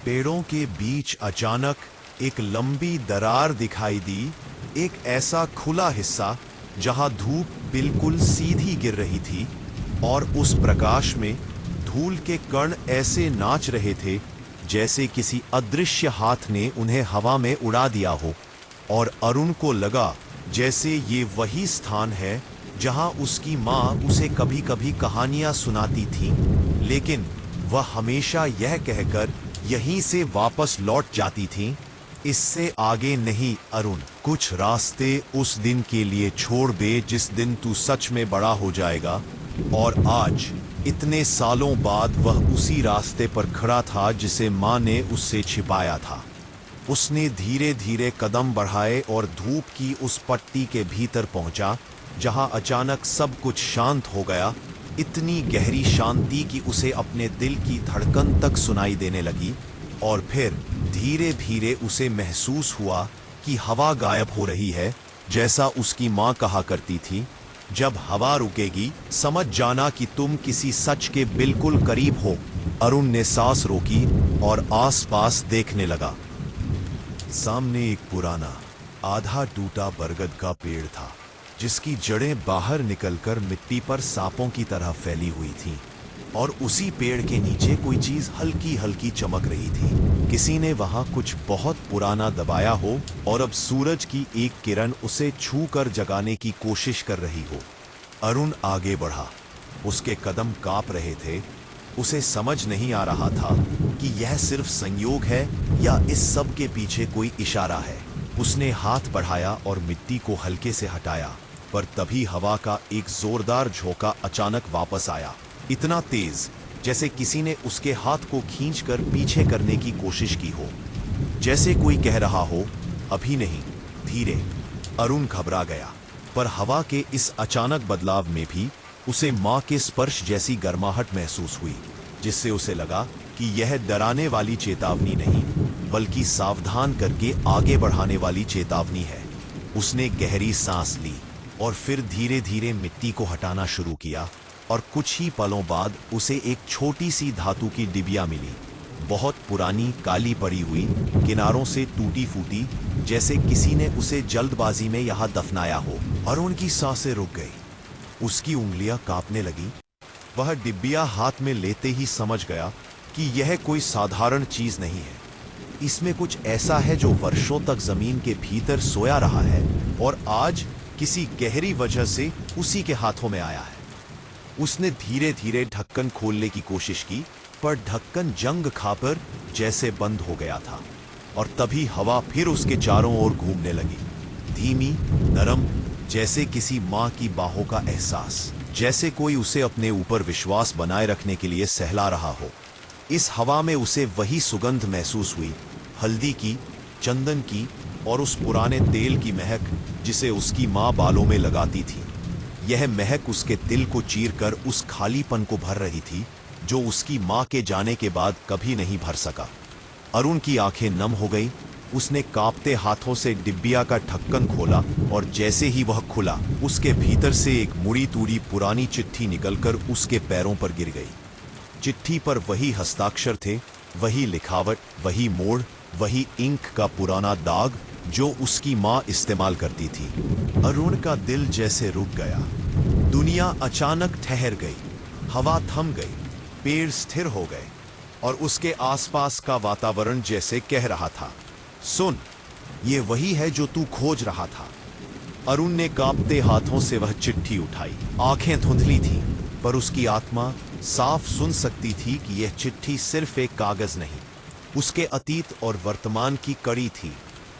पेड़ों के बीच अचानक एक लंबी दरार दिखाई दी, एक ऐसा खुला हिस्सा जहां धूप बिल्कुल सीधी गिर रही थी और उस प्रकाश में धूल के कण ऐसे नाच रहे थे जैसे किसी अदृश्य हाथ ने उन्हें हवा में उड़ा दिया हो। और अरुण को लगा जैसे ये वही स्थान है जहां उसकी माँ उसे कभी कभी कहानियां सुनाती थी, लेकिन वह हमेशा यह कहकर यहीं से वापस लौट जाती थी, इससे आगे नहीं अरुण, कुछ रास्ते उस दिन के लिए छोड़ दे जिस दिन तू सच में बड़ा हो जाएगा। और आज इतने सालों बाद वह उसी रास्ते पर खड़ा था जिसे माँ ने उससे छिपाया था। उसने धीरे धीरे कदम बढ़ाए और धूप की उस पट्टी के भीतर पहुंचा जहां अचानक सब कुछ शांत हो गया, इतनी गहरी शांति कि उसे अपने दिल की धड़कन तक सुनाई देने लगी। और फिर धीरे धीरे उसे महसूस हुआ कि हवा गायब हो रही है, जैसा उसकी माँ कहा करती थी, जब हवा रुकेगी समझ जाना कि तुम किसी सच के बिल्कुल करीब हो। अरुण ने सांस रोकी और आसपास देखने लगा। सामने एक पुराना आधा टूटा बरगद का पेड़ था जिसकी जड़ें बाहर निकलकर मिट्टी पर सांपों की तरह फैली हुई थीं। और उसी पेड़ के नीचे कोई चीज हल्की हल्की चमक रही थी। किसी ने वहां कुछ बहुत पुराना दबाया हो और अब सूरज की एक किरण उसे छू कर जगाने की कोशिश कर रही हो। अरुण आगे बढ़ा, उसके कदम कांप रहे थे। उसे समझ नहीं आ रहा था कि यह सिर्फ संयोग है या इस सब के पीछे कोई इशारा है। उसने हाथ बढ़ाया और मिट्टी को हल्के से हटाया, पर तभी हवा का एक जोरदार झोंका अचानक वापस आया, इतना तेज जैसे किसी ने उसके हाथ को खींचकर पीछे करने की कोशिश की हो। जैसे कोई कह रहा हो, अभी नहीं, धीरे। अरुण घबरा गया, पर हवा के इस अचानक बदलाव में भी उसे माँ के स्पर्श जैसी गर्माहट महसूस हुई, जिससे उसे लगा कि यह डराने वाली चेतावनी नहीं, बल्कि सावधान करके आगे बढ़ाने वाली चेतावनी है। उसने गहरी सांस ली और फिर धीरे धीरे मिट्टी को हटाना शुरू किया, और कुछ ही पलों बाद उसे एक छोटी सी धातु की डिबिया मिली, बहुत पुरानी, काली पड़ी हुई, किनारों से टूटी फूटी, जैसे किसी ने उसे जल्दबाजी में यहाँ दफनाया हो। अरुण की सांसें रुक गई, उसकी उंगलियां कांपने लगी। वह डिबिया हाथ में लेते ही समझ गया कि यह कोई साधारण चीज नहीं है। इसमें कुछ ऐसा है जो वर्षों तक जमीन के भीतर सोया रहा है और आज किसी गहरी वजह से उसी के हाथों में आया है। उसने धीरे धीरे ढक्कन खोलने की कोशिश की, पर ढक्कन जंग खाकर जैसे बंद हो गया था। और तभी हवा फिर उसके चारों ओर घूमने लगी, धीमी, नरम, जैसे किसी माँ की बाहों का एहसास, जैसे कोई उसे अपने ऊपर विश्वास बनाए रखने के लिए सहला रहा हो। इस हवा में उसे वही सुगंध महसूस हुई, हल्दी की, चंदन की और उस पुराने तेल की महक जिसे उसकी माँ बालों में लगाती थी। यह महक उसके दिल को चीरकर उस खालीपन को भर रही थी जो उसकी माँ के जाने के बाद कभी नहीं भर सका। अरुण की आंखें नम हो गई। उसने कांपते हाथों से डिब्बिया का ढक्कन खोला और जैसे ही वह खुला, उसके भीतर से एक मुड़ी तुड़ी पुरानी चिट्ठी निकलकर उसके पैरों पर गिर गई। चिट्ठी पर वही हस्ताक्षर थे, वही लिखावट, वही मोड़, वही इंक का पुराना दाग जो उसकी माँ इस्तेमाल करती थी। अरुण का दिल जैसे रुक गया। दुनिया अचानक ठहर गई, हवा थम गई, पेड़ स्थिर हो गए और उसके आसपास का वातावरण जैसे कह रहा था, सुन, ये वही है जो तू खोज रहा था। अरुण ने कांपते हाथों से वह चिट्ठी उठाई। आंखें धुंधली थीं, पर उसकी आत्मा साफ सुन सकती थी कि यह चिट्ठी सिर्फ एक कागज नहीं, उसके अतीत और वर्तमान की कड़ी थी,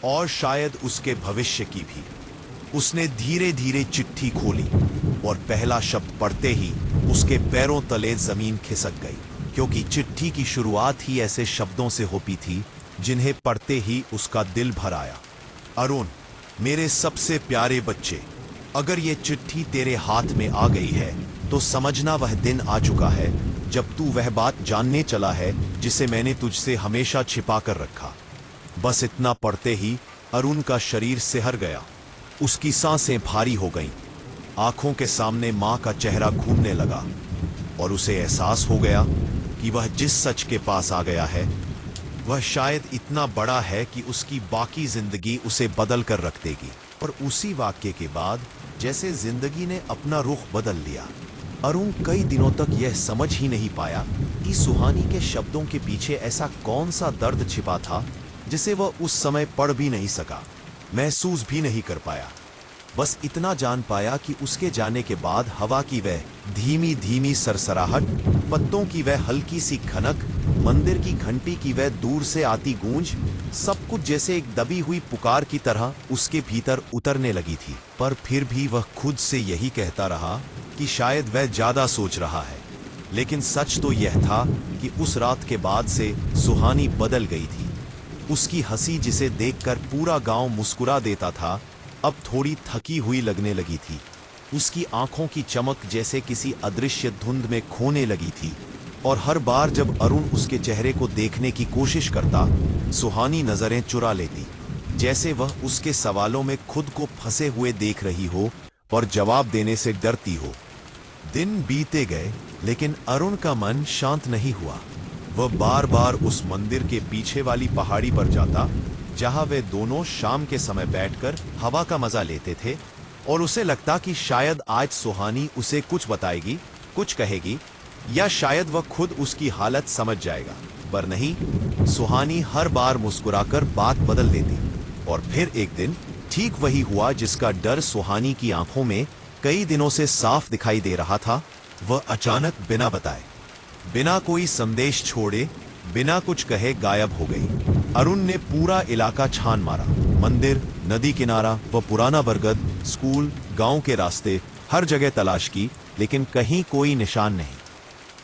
और शायद उसके भविष्य की भी। उसने धीरे धीरे चिट्ठी खोली और पहला शब्द पढ़ते ही उसके पैरों तले जमीन खिसक गई, क्योंकि चिट्ठी की शुरुआत ही ऐसे शब्दों से होती थी जिन्हें पढ़ते ही उसका दिल भर आया। अरुण, मेरे सबसे प्यारे बच्चे, अगर ये चिट्ठी तेरे हाथ में आ गई है तो समझना वह दिन आ चुका है जब तू वह बात जानने चला है जिसे मैंने तुझसे हमेशा छिपा कर रखा। बस इतना पढ़ते ही अरुण का शरीर सिहर गया। उसकी सांसें भारी हो गईं। आंखों के सामने मां का चेहरा घूमने लगा और उसे एहसास हो गया कि वह जिस सच के पास आ गया है वह शायद इतना बड़ा है कि उसकी बाकी जिंदगी उसे बदल कर रख देगी। और उसी वाक्य के बाद जैसे जिंदगी ने अपना रुख बदल लिया। अरुण कई दिनों तक यह समझ ही नहीं पाया कि सुहानी के शब्दों के पीछे ऐसा कौन सा दर्द छिपा था जिसे वह उस समय पढ़ भी नहीं सका, महसूस भी नहीं कर पाया। बस इतना जान पाया कि उसके जाने के बाद हवा की वह धीमी धीमी सरसराहट, पत्तों की वह हल्की सी खनक, मंदिर की घंटी की वह दूर से आती गूंज, सब कुछ जैसे एक दबी हुई पुकार की तरह उसके भीतर उतरने लगी थी। पर फिर भी वह खुद से यही कहता रहा कि शायद वह ज्यादा सोच रहा है। लेकिन सच तो यह था कि उस रात के बाद से सुहानी बदल गई थी। उसकी हंसी जिसे देखकर पूरा गांव मुस्कुरा देता था, अब थोड़ी थकी हुई लगने लगी थी। उसकी आंखों की चमक जैसे किसी अदृश्य धुंध में खोने लगी थी। और हर बार जब अरुण उसके चेहरे को देखने की कोशिश करता, सुहानी नजरें चुरा लेती, जैसे वह उसके सवालों में खुद को फंसे हुए देख रही हो और जवाब देने से डरती हो। दिन बीते गए, लेकिन अरुण का मन शांत नहीं हुआ। वह बार बार उस मंदिर के पीछे वाली पहाड़ी पर जाता जहां वे दोनों शाम के समय बैठकर हवा का मजा लेते थे, और उसे लगता कि शायद आज सुहानी उसे कुछ बताएगी, कुछ कहेगी, या शायद वह खुद उसकी हालत समझ जाएगा। पर नहीं, सुहानी हर बार मुस्कुराकर बात बदल देती। और फिर एक दिन ठीक वही हुआ जिसका डर सुहानी की आंखों में कई दिनों से साफ दिखाई दे रहा था। वह अचानक बिना बताए, बिना कोई संदेश छोड़े, बिना कुछ कहे गायब हो गई। अरुण ने पूरा इलाका छान मारा, मंदिर, नदी किनारा, वह पुराना बरगद, स्कूल, गांव के रास्ते, हर जगह तलाश की, लेकिन कहीं कोई निशान नहीं।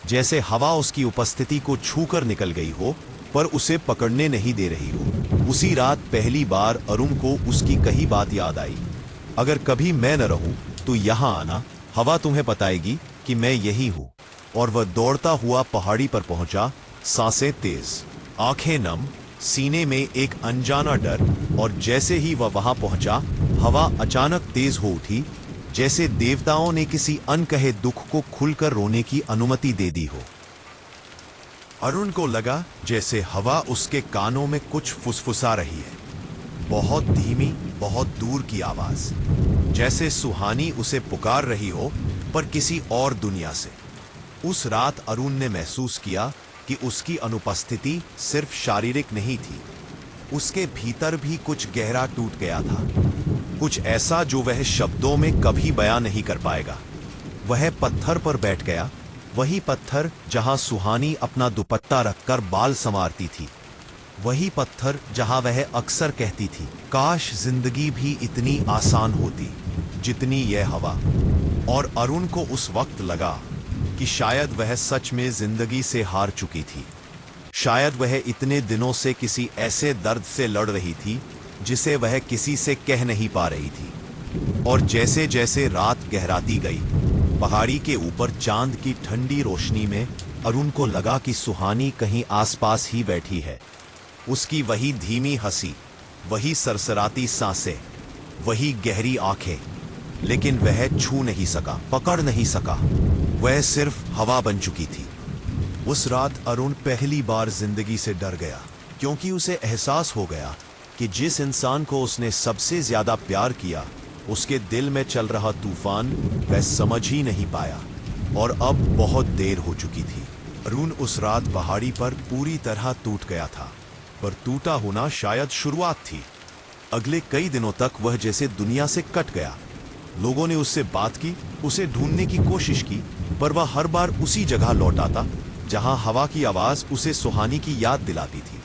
जैसे हवा उसकी उपस्थिति को छूकर निकल गई हो, पर उसे पकड़ने नहीं दे रही हो। उसी रात पहली बार अरुण को उसकी कही बात याद आई, अगर कभी मैं न रहूं तो यहां आना, हवा तुम्हें बताएगी कि मैं यही हूं। और वह दौड़ता हुआ पहाड़ी पर पहुंचा, सांसें तेज, आंखें नम, सीने में एक अनजाना डर। और जैसे ही वह वहां पहुंचा, हवा अचानक तेज हो उठी, जैसे देवताओं ने किसी अनकहे दुख को खुलकर रोने की अनुमति दे दी हो। अरुण को लगा जैसे हवा उसके कानों में कुछ फुसफुसा रही है, बहुत धीमी, बहुत दूर की आवाज, जैसे सुहानी उसे पुकार रही हो, पर किसी और दुनिया से। उस रात अरुण ने महसूस किया कि उसकी अनुपस्थिति सिर्फ शारीरिक नहीं थी, उसके भीतर भी कुछ गहरा टूट गया था, कुछ ऐसा जो वह शब्दों में कभी बयां नहीं कर पाएगा। वह पत्थर पर बैठ गया, वही पत्थर जहां सुहानी अपना दुपट्टा रखकर बाल संवारती थी, वही पत्थर जहां वह अक्सर कहती थी, काश जिंदगी भी इतनी आसान होती जितनी यह हवा। और अरुण को उस वक्त लगा कि शायद वह सच में जिंदगी से हार चुकी थी। शायद वह इतने दिनों से किसी ऐसे दर्द से लड़ रही थी जिसे वह किसी से कह नहीं पा रही थी। और जैसे जैसे रात गहराती गई, पहाड़ी के ऊपर चांद की ठंडी रोशनी में अरुण को लगा कि सुहानी कहीं आसपास ही बैठी है। उसकी वही धीमी हंसी, वही सरसराती सांसें, वही गहरी आंखें, लेकिन वह छू नहीं सका, पकड़ नहीं सका। वह सिर्फ हवा बन चुकी थी। उस रात अरुण पहली बार जिंदगी से डर गया, क्योंकि उसे एहसास हो गया कि जिस इंसान को उसने सबसे ज्यादा प्यार किया, उसके दिल में चल रहा तूफान वह समझ ही नहीं पाया, और अब बहुत देर हो चुकी थी। अरुण उस रात पहाड़ी पर पूरी तरह टूट गया था, पर टूटा होना शायद शुरुआत थी। अगले कई दिनों तक वह जैसे दुनिया से कट गया। लोगों ने उससे बात की, उसे ढूंढने की कोशिश की, पर वह हर बार उसी जगह लौट आता जहां हवा की आवाज उसे सुहानी की याद दिलाती थी।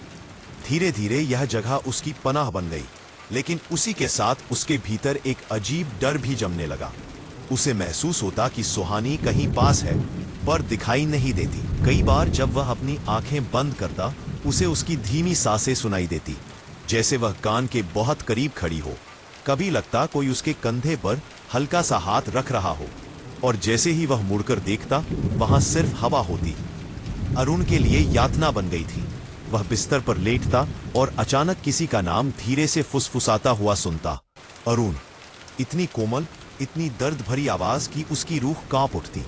धीरे धीरे यह जगह उसकी पनाह बन गई, लेकिन उसी के साथ उसके भीतर एक अजीब डर भी जमने लगा। उसे महसूस होता कि सुहानी कहीं पास है, पर दिखाई नहीं देती। कई बार जब वह अपनी आंखें बंद करता, उसे उसकी धीमी सांसें सुनाई देती, जैसे वह कान के बहुत करीब खड़ी हो। कभी लगता कोई उसके कंधे पर हल्का सा हाथ रख रहा हो, और जैसे ही वह मुड़कर देखता वहां सिर्फ हवा होती। अरुण के लिए यातना बन गई थी। वह बिस्तर पर लेटता और अचानक किसी का नाम धीरे से फुसफुसाता हुआ सुनता, अरुण। इतनी कोमल, इतनी दर्द भरी आवाज की उसकी रूह कांप उठती।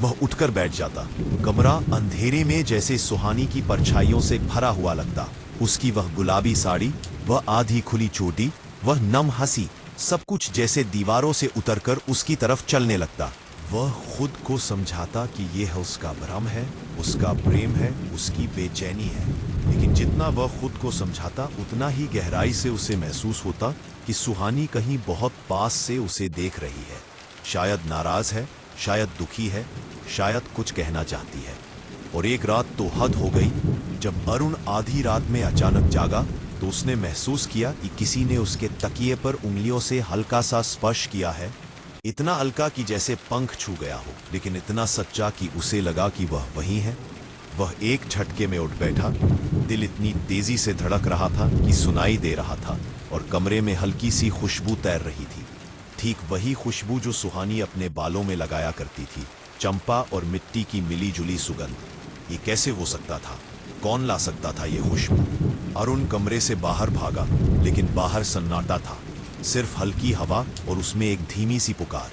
वह उठकर बैठ जाता। कमरा अंधेरे में जैसे सुहानी की परछाइयों से भरा हुआ लगता। उसकी वह गुलाबी साड़ी, वह आधी खुली चोटी, वह नम हंसी, सब कुछ जैसे दीवारों से उतरकर उसकी तरफ चलने लगता। वह खुद को समझाता कि यह उसका भ्रम है, उसका प्रेम है, उसकी बेचैनी है। लेकिन जितना वह खुद को समझाता उतना ही गहराई से उसे महसूस होता कि सुहानी कहीं बहुत पास से उसे देख रही है। शायद नाराज है, शायद दुखी है, शायद कुछ कहना चाहती है। और एक रात तो हद हो गई। जब अरुण आधी रात में अचानक जागा तो उसने महसूस किया कि किसी ने उसके तकिए पर उंगलियों से हल्का सा स्पर्श किया है। इतना हल्का कि जैसे पंख छू गया हो, लेकिन इतना सच्चा कि उसे लगा कि वह वही है। वह एक झटके में उठ बैठा। दिल इतनी तेजी से धड़क रहा था कि सुनाई दे रहा था, और कमरे में हल्की सी खुशबू तैर रही थी। ठीक वही खुशबू जो सुहानी अपने बालों में लगाया करती थी, चंपा और मिट्टी की मिली जुली सुगंध। ये कैसे हो सकता था? कौन ला सकता था ये खुशबू? अरुण कमरे से बाहर भागा, लेकिन बाहर सन्नाटा था। सिर्फ हल्की हवा और उसमें एक धीमी सी पुकार,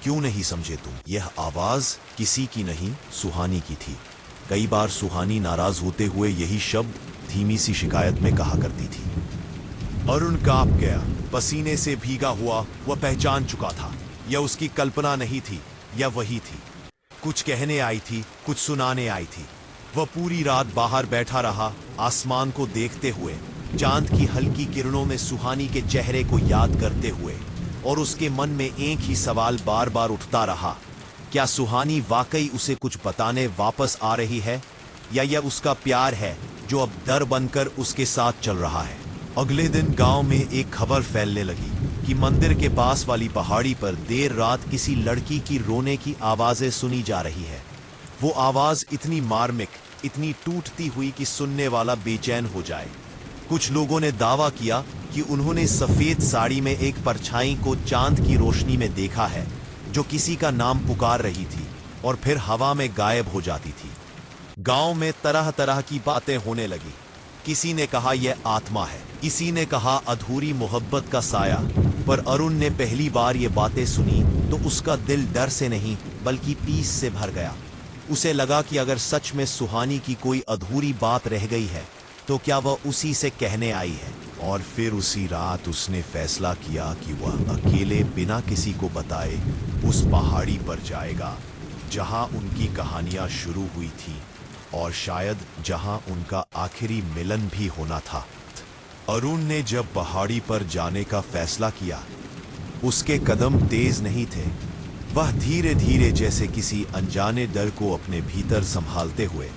क्यों नहीं समझे तुम? यह आवाज किसी की नहीं, सुहानी की थी। कई बार सुहानी नाराज होते हुए यही शब्द धीमी सी शिकायत में कहा करती थी। अरुण कांप गया। पसीने से भीगा हुआ वह पहचान चुका था। यह उसकी कल्पना नहीं थी, यह वही थी। कुछ कहने आई थी, कुछ सुनाने आई थी। वह पूरी रात बाहर बैठा रहा, आसमान को देखते हुए, चांद की हल्की किरणों में सुहानी के चेहरे को याद करते हुए। और उसके मन में एक ही सवाल बार बार उठता रहा, क्या सुहानी वाकई उसे कुछ बताने वापस आ रही है, या यह उसका प्यार है जो अब डर बनकर उसके साथ चल रहा है? अगले दिन गांव में एक खबर फैलने लगी कि मंदिर के पास वाली पहाड़ी पर देर रात किसी लड़की की रोने की आवाजें सुनी जा रही है। वो आवाज इतनी मार्मिक, इतनी टूटती हुई कि सुनने वाला बेचैन हो जाए। कुछ लोगों ने दावा किया कि उन्होंने सफेद साड़ी में एक परछाई को चांद की रोशनी में देखा है, जो किसी का नाम पुकार रही थी और फिर हवा में गायब हो जाती थी। गांव में तरह तरह की बातें होने लगी। किसी ने कहा यह आत्मा है, किसी ने कहा अधूरी मोहब्बत का साया। पर अरुण ने पहली बार ये बातें सुनी तो उसका दिल डर से नहीं बल्कि पीस से भर गया। उसे लगा कि अगर सच में सुहानी की कोई अधूरी बात रह गई है तो क्या वह उसी से कहने आई है। और फिर उसी रात उसने फैसला किया कि वह अकेले बिना किसी को बताए उस पहाड़ी पर जाएगा जहां उनकी कहानियां शुरू हुई थी, और शायद जहां उनका आखिरी मिलन भी होना था। अरुण ने जब पहाड़ी पर जाने का फैसला किया, उसके कदम तेज नहीं थे। वह धीरे धीरे जैसे किसी अनजाने डर को अपने भीतर संभालते हुए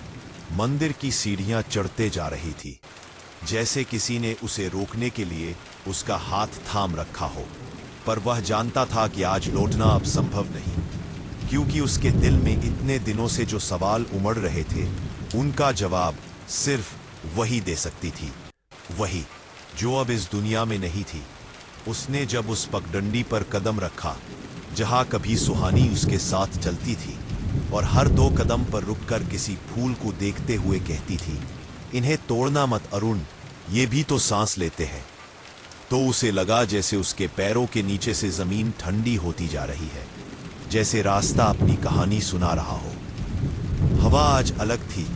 मंदिर की सीढ़ियां चढ़ते जा रही थी, जैसे किसी ने उसे रोकने के लिए उसका हाथ थाम रखा हो। पर वह जानता था कि आज लौटना अब संभव नहीं, क्योंकि उसके दिल में इतने दिनों से जो सवाल उमड़ रहे थे, उनका जवाब सिर्फ वही दे सकती थी, वही जो अब इस दुनिया में नहीं थी। उसने जब उस पगडंडी पर कदम रखा जहां कभी सुहानी उसके साथ चलती थी और हर 2 कदम पर रुककर किसी फूल को देखते हुए कहती थी, इन्हें तोड़ना मत अरुण, ये भी तो सांस लेते हैं, तो उसे लगा जैसे उसके पैरों के नीचे से जमीन ठंडी होती जा रही है, जैसे रास्ता अपनी कहानी सुना रहा हो। हवा आज अलग थी,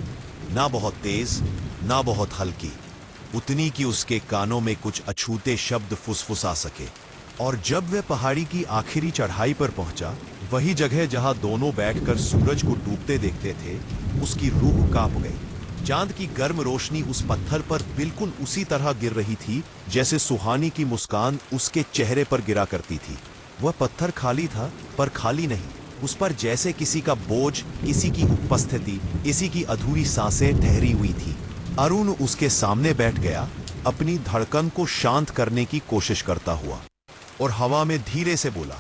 ना बहुत तेज, ना बहुत हल्की, उतनी कि उसके कानों में कुछ अछूते शब्द फुसफुसा सके। और जब वह पहाड़ी की आखिरी चढ़ाई पर पहुंचा, वही जगह जहां दोनों बैठकर सूरज को डूबते देखते थे, उसकी रूह कांप गई। चांद की गर्म रोशनी उस पत्थर पर बिल्कुल उसी तरह गिर रही थी जैसे सुहानी की मुस्कान उसके चेहरे पर गिरा करती थी। वह पत्थर खाली था, पर खाली नहीं। उस पर जैसे किसी का बोझ, किसी की उपस्थिति, किसी की अधूरी सांसें ठहरी हुई थी। अरुण उसके सामने बैठ गया, अपनी धड़कन को शांत करने की कोशिश करता हुआ, और हवा में धीरे से बोला,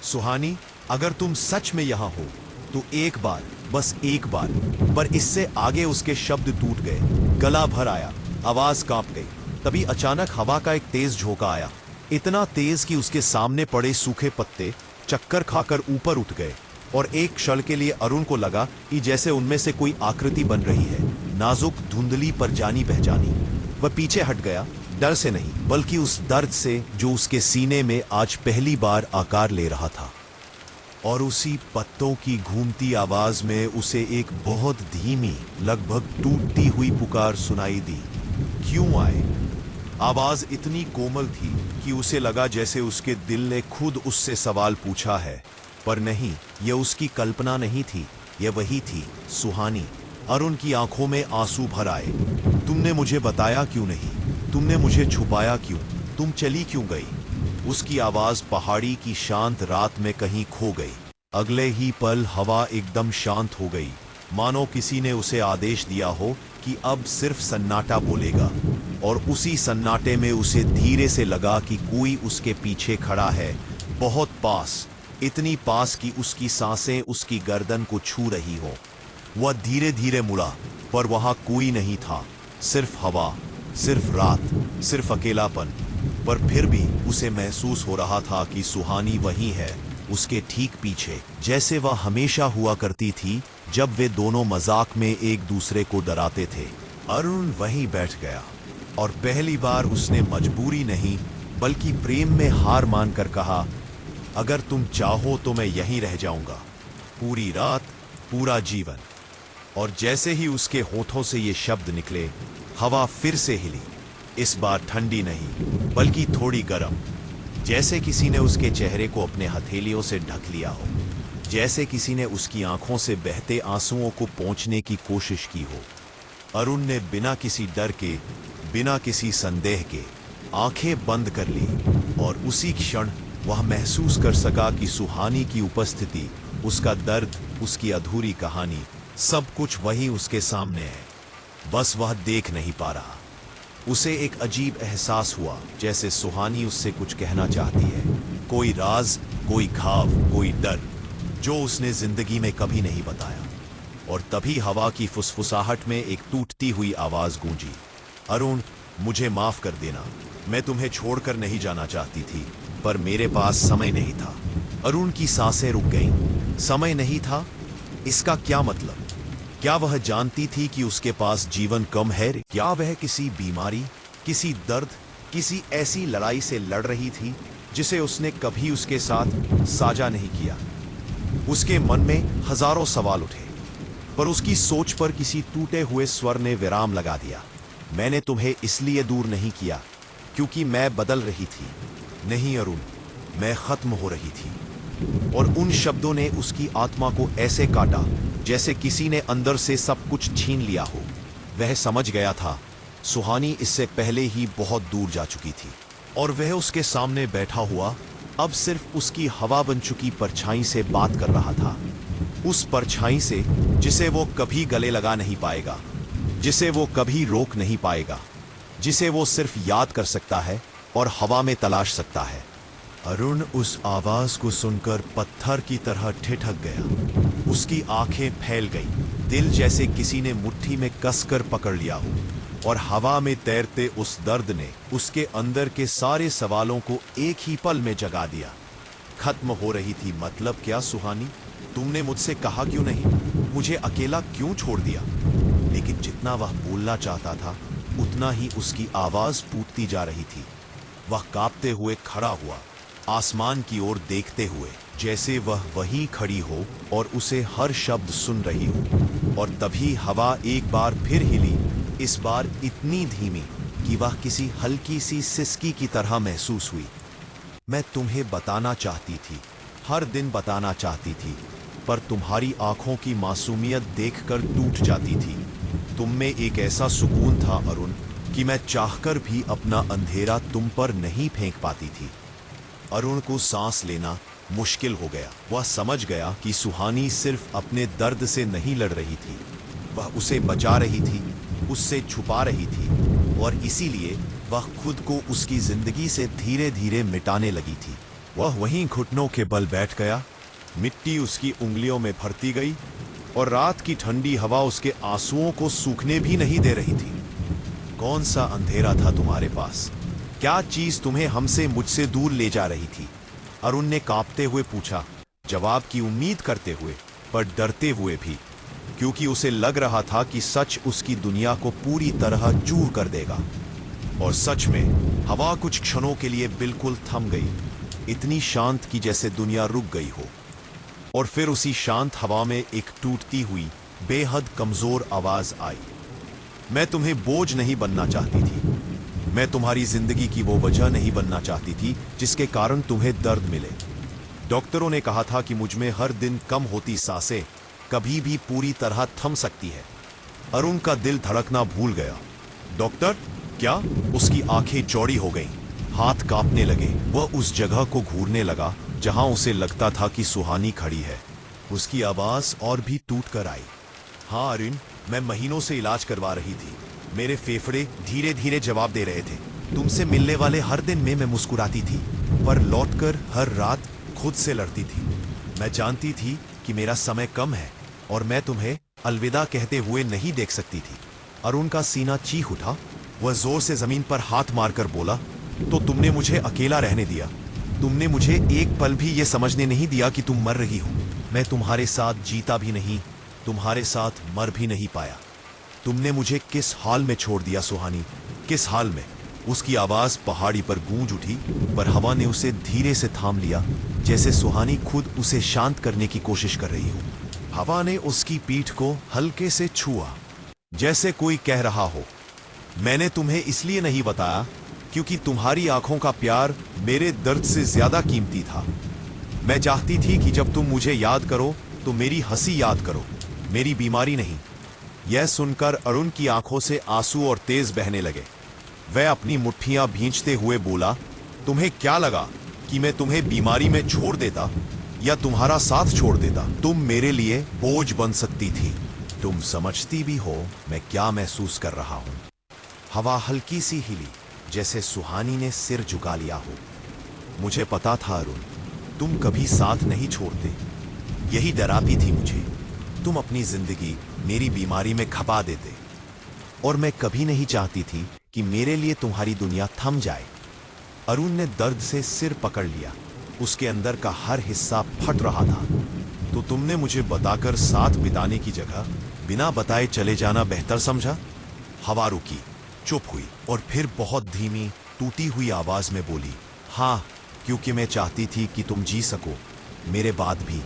सुहानी, अगर तुम सच में यहां हो तो एक बार, बस एक बार। पर इससे आगे उसके शब्द टूट गए, गला भर आया, आवाज कांप गई। तभी अचानक हवा का एक तेज झोंका आया, इतना तेज कि उसके सामने पड़े सूखे पत्ते चक्कर खाकर ऊपर उठ गए। और एक क्षण के लिए अरुण को लगा कि जैसे उनमें से कोई आकृति बन रही है, नाजुक, धुंधली पर जानी पहचानी। वह पीछे हट गया, डर से नहीं बल्कि उस दर्द से जो उसके सीने में आज पहली बार आकार ले रहा था। और उसी पत्तों की घूमती आवाज में उसे एक बहुत धीमी, लगभग टूटती हुई पुकार सुनाई दी। क्यों आए? आवाज इतनी कोमल थी कि उसे लगा जैसे उसके दिल ने खुद उससे सवाल पूछा है। पर नहीं, यह उसकी कल्पना नहीं थी, यह वही थी, सुहानी। अरुण की आंखों में आंसू भर आए। तुमने मुझे बताया क्यों नहीं? तुमने मुझे छुपाया क्यों? तुम चली क्यों गई? उसकी आवाज पहाड़ी की शांत रात में कहीं खो गई। अगले ही पल हवा एकदम शांत हो गई, मानो किसी ने उसे आदेश दिया हो कि अब सिर्फ सन्नाटा बोलेगा। और उसी सन्नाटे में उसे धीरे से लगा कि कोई उसके पीछे खड़ा है, बहुत पास, इतनी पास कि उसकी सांसें उसकी गर्दन को छू रही हो। वह धीरे धीरे मुड़ा, पर वहां कोई नहीं था, सिर्फ हवा, सिर्फ रात, सिर्फ अकेलापन। पर फिर भी उसे महसूस हो रहा था कि सुहानी वही है, उसके ठीक पीछे, जैसे वह हमेशा हुआ करती थी जब वे दोनों मजाक में एक दूसरे को डराते थे। अरुण वहीं बैठ गया और पहली बार उसने मजबूरी नहीं बल्कि प्रेम में हार मानकर कहा, अगर तुम चाहो तो मैं यहीं रह जाऊंगा, पूरी रात, पूरा जीवन। और जैसे ही उसके होठों से ये शब्द निकले, हवा फिर से हिली। इस बार ठंडी नहीं बल्कि थोड़ी गर्म, जैसे किसी ने उसके चेहरे को अपने हथेलियों से ढक लिया हो, जैसे किसी ने उसकी आंखों से बहते आंसुओं को पोंछने की कोशिश की हो। अरुण ने बिना किसी डर के, बिना किसी संदेह के आंखें बंद कर ली और उसी क्षण वह महसूस कर सका कि सुहानी की उपस्थिति, उसका दर्द, उसकी अधूरी कहानी, सब कुछ वही उसके सामने है, बस वह देख नहीं पा रहा। उसे एक अजीब एहसास हुआ, जैसे सुहानी उससे कुछ कहना चाहती है, कोई राज, कोई खाब, कोई डर जो उसने जिंदगी में कभी नहीं बताया। और तभी हवा की फुसफुसाहट में एक टूटती हुई आवाज गूंजी, अरुण, मुझे माफ कर देना, मैं तुम्हें छोड़कर नहीं जाना चाहती थी, पर मेरे पास समय नहीं था। अरुण की सांसें रुक गईं। समय नहीं था? इसका क्या मतलब? क्या वह जानती थी कि उसके पास जीवन कम है? क्या वह किसी बीमारी, किसी दर्द, किसी ऐसी लड़ाई से लड़ रही थी जिसे उसने कभी उसके साथ साझा नहीं किया? उसके मन में हजारों सवाल उठे, पर उसकी सोच पर किसी टूटे हुए स्वर ने विराम लगा दिया। मैंने तुम्हें इसलिए दूर नहीं किया क्योंकि मैं बदल रही थी। नहीं अरुण, मैं खत्म हो रही थी। और उन शब्दों ने उसकी आत्मा को ऐसे काटा जैसे किसी ने अंदर से सब कुछ छीन लिया हो। वह समझ गया था, सुहानी इससे पहले ही बहुत दूर जा चुकी थी और वह उसके सामने बैठा हुआ अब सिर्फ उसकी हवा बन चुकी परछाई से बात कर रहा था। उस परछाई से जिसे वो कभी गले लगा नहीं पाएगा, जिसे वो कभी रोक नहीं पाएगा, जिसे वो सिर्फ याद कर सकता है और हवा में तलाश सकता है। अरुण उस आवाज को सुनकर पत्थर की तरह ठिठक गया। उसकी आंखें फैल गईं, दिल जैसे किसी ने मुट्ठी में कसकर पकड़ लिया हो, और हवा में तैरते उस दर्द ने उसके अंदर के सारे सवालों को एक ही पल में जगा दिया। खत्म हो रही थी मतलब क्या सुहानी? तुमने मुझसे कहा क्यों नहीं? मुझे अकेला क्यों छोड़ दिया? लेकिन जितना वह बोलना चाहता था उतना ही उसकी आवाज फूटती जा रही थी। वह कांपते हुए खड़ा हुआ, आसमान की ओर देखते हुए, जैसे वह वहीं खड़ी हो और उसे हर शब्द सुन रही हो। और तभी हवा एक बार फिर हिली, इस बार इतनी धीमी कि वह किसी हल्की सी सिसकी की तरह महसूस हुई। मैं तुम्हें बताना चाहती थी, हर दिन बताना चाहती थी, पर तुम्हारी आंखों की मासूमियत देखकर टूट जाती थी। तुम में एक ऐसा सुकून था अरुण कि मैं चाहकर भी अपना अंधेरा तुम पर नहीं फेंक पाती थी। अरुण को सांस लेना मुश्किल हो गया। वह समझ गया कि सुहानी सिर्फ अपने दर्द से नहीं लड़ रही थी, वह उसे बचा रही थी, उससे छुपा रही थी, और इसीलिए वह खुद को उसकी जिंदगी से धीरे धीरे मिटाने लगी थी। वह वहीं घुटनों के बल बैठ गया, मिट्टी उसकी उंगलियों में भरती गई और रात की ठंडी हवा उसके आंसुओं को सूखने भी नहीं दे रही थी। कौन सा अंधेरा था तुम्हारे पास? क्या चीज तुम्हें हमसे, मुझसे दूर ले जा रही थी? अरुण ने कांपते हुए पूछा, जवाब की उम्मीद करते हुए, पर डरते हुए भी, क्योंकि उसे लग रहा था कि सच उसकी दुनिया को पूरी तरह चूर कर देगा। और सच में हवा कुछ क्षणों के लिए बिल्कुल थम गई, इतनी शांत कि जैसे दुनिया रुक गई हो। और फिर उसी शांत हवा में एक टूटती हुई बेहद कमजोर आवाज आई। मैं तुम्हें बोझ नहीं बनना चाहती थी। मैं तुम्हारी जिंदगी की वो वजह नहीं बनना चाहती थी जिसके कारण तुम्हें दर्द मिले। डॉक्टरों ने कहा था कि मुझ में हर दिन कम होती सांसें कभी भी पूरी तरह थम सकती है। अरुण का दिल धड़कना भूल गया। डॉक्टर, क्या? उसकी आंखें चौड़ी हो गईं, हाथ कांपने लगे। वह उस जगह को घूरने लगा जहां उसे लगता था कि सुहानी खड़ी है। उसकी आवाज और भी टूट कर आई। हाँ अरुण, मैं महीनों से इलाज करवा रही थी। मेरे फेफड़े धीरे धीरे जवाब दे रहे थे। तुमसे मिलने वाले हर दिन में मैं मुस्कुराती थी, पर लौटकर हर रात खुद से लड़ती थी। मैं जानती थी कि मेरा समय कम है और मैं तुम्हें अलविदा कहते हुए नहीं देख सकती थी। अरुण का सीना चीख उठा। वह जोर से जमीन पर हाथ मारकर बोला, तो तुमने मुझे अकेला रहने दिया। तुमने मुझे एक पल भी यह समझने नहीं दिया कि तुम मर रही हो। मैं तुम्हारे साथ जीता भी नहीं, तुम्हारे साथ मर भी नहीं पाया। तुमने मुझे किस हाल में छोड़ दिया सुहानी, किस हाल में? उसकी आवाज पहाड़ी पर गूंज उठी, पर हवा ने उसे धीरे से थाम लिया, जैसे सुहानी खुद उसे शांत करने की कोशिश कर रही हो। हवा ने उसकी पीठ को हल्के से छुआ, जैसे कोई कह रहा हो, मैंने तुम्हें इसलिए नहीं बताया क्योंकि तुम्हारी आंखों का प्यार मेरे दर्द से ज्यादा कीमती था। मैं चाहती थी कि जब तुम मुझे याद करो तो मेरी हंसी याद करो, मेरी बीमारी नहीं। यह सुनकर अरुण की आंखों से आंसू और तेज बहने लगे। वह अपनी मुट्ठियां भींचते हुए बोला, तुम्हें क्या लगा कि मैं तुम्हें बीमारी में छोड़ देता या तुम्हारा साथ छोड़ देता? तुम मेरे लिए बोझ बन सकती थी। तुम समझती भी हो मैं क्या महसूस कर रहा हूं। हवा हल्की सी हिली, जैसे सुहानी ने सिर झुका लिया हो। मुझे पता था अरुण, तुम कभी साथ नहीं छोड़ते। यही डराती थी मुझे, तुम अपनी जिंदगी मेरी बीमारी में खपा देते। और मैं कभी नहीं चाहती थी कि मेरे लिए तुम्हारी दुनिया थम जाए। अरुण ने दर्द से सिर पकड़ लिया, उसके अंदर का हर हिस्सा फट रहा था। तो तुमने मुझे बताकर साथ बिताने की जगह बिना बताए चले जाना बेहतर समझा? हवा रुकी, चुप हुई और फिर बहुत धीमी टूटी हुई आवाज में बोली, हाँ, क्योंकि मैं चाहती थी कि तुम जी सको मेरे बाद भी।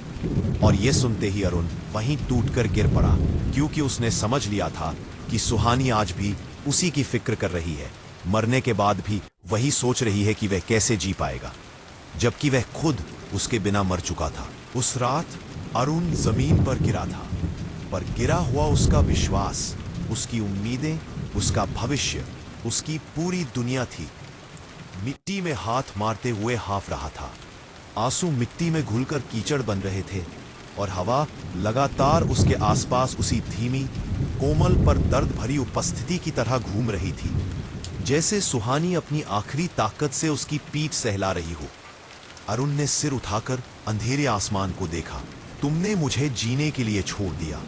और यह सुनते ही अरुण वहीं टूटकर गिर पड़ा, क्योंकि उसने समझ लिया था कि सुहानी आज भी उसी की फिक्र कर रही है। मरने के बाद भी वही सोच रही है कि वह कैसे जी पाएगा, जबकि वह खुद उसके बिना मर चुका था। उस रात अरुण जमीन पर गिरा था, पर गिरा हुआ उसका विश्वास, उसकी उम्मीदें, उसका भविष्य, उसकी पूरी दुनिया थी। मिट्टी में हाथ मारते हुए हाँफ रहा था। आंसू मिट्टी में घुलकर कीचड़ बन रहे थे और हवा लगातार उसके आसपास उसी धीमी, कोमल पर दर्द भरी उपस्थिति की तरह घूम रही थी, जैसे सुहानी अपनी आखिरी ताकत से उसकी पीठ सहला रही हो। अरुण ने सिर उठाकर अंधेरे आसमान को देखा। तुमने मुझे जीने के लिए छोड़ दिया,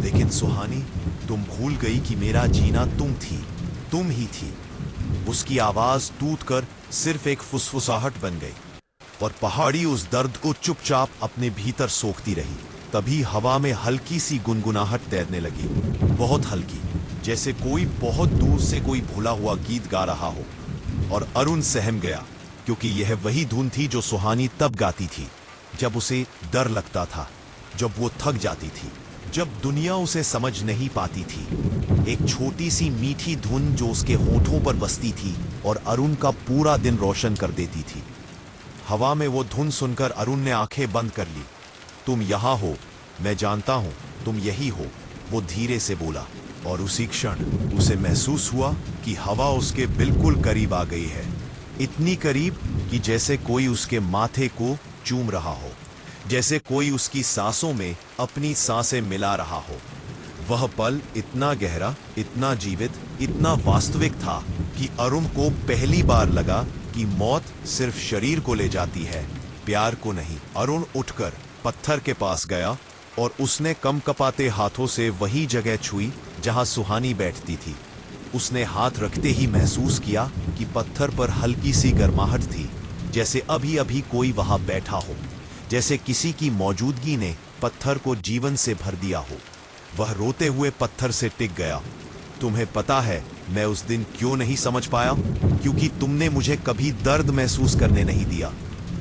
लेकिन सुहानी, तुम भूल गई कि मेरा जीना तुम थी, तुम ही थी। उसकी आवाज टूटकर सिर्फ एक फुसफुसाहट बन गई और पहाड़ी उस दर्द को चुपचाप अपने भीतर सोखती रही। तभी हवा में हल्की सी गुनगुनाहट तैरने लगी, बहुत हल्की, जैसे कोई बहुत दूर से कोई भूला हुआ गीत गा रहा हो। और अरुण सहम गया, क्योंकि यह वही धुन थी जो सुहानी तब गाती थी जब उसे डर लगता था, जब वो थक जाती थी, जब दुनिया उसे समझ नहीं पाती थी। एक छोटी सी मीठी धुन जो उसके होठों पर बसती थी और अरुण का पूरा दिन रोशन कर देती थी। हवा में वो धुन सुनकर अरुण ने आंखें बंद कर ली। तुम यहां हो, मैं जानता हूं, तुम यही हो, वो धीरे से बोला। और उसी क्षण उसे महसूस हुआ कि हवा उसके बिल्कुल करीब आ गई है, इतनी करीब कि जैसे कोई उसके माथे को चूम रहा हो, जैसे कोई उसकी सांसों में अपनी सांसें मिला रहा हो। वह पल इतना गहरा, इतना जीवित, इतना वास्तविक था कि अरुण को पहली बार लगा कि मौत सिर्फ शरीर को ले जाती है, प्यार को नहीं। अरुण उठकर पत्थर के पास गया और उसने कंपकपाते हाथों से वही जगह छुई जहां सुहानी बैठती थी। उसने हाथ रखते ही महसूस किया कि पत्थर पर हल्की सी गर्माहट थी, जैसे अभी अभी कोई वहां बैठा हो, जैसे किसी की मौजूदगी ने पत्थर को जीवन से भर दिया हो। वह रोते हुए पत्थर से टिक गया। तुम्हें पता है मैं उस दिन क्यों नहीं समझ पाया? क्योंकि तुमने मुझे कभी दर्द महसूस करने नहीं दिया।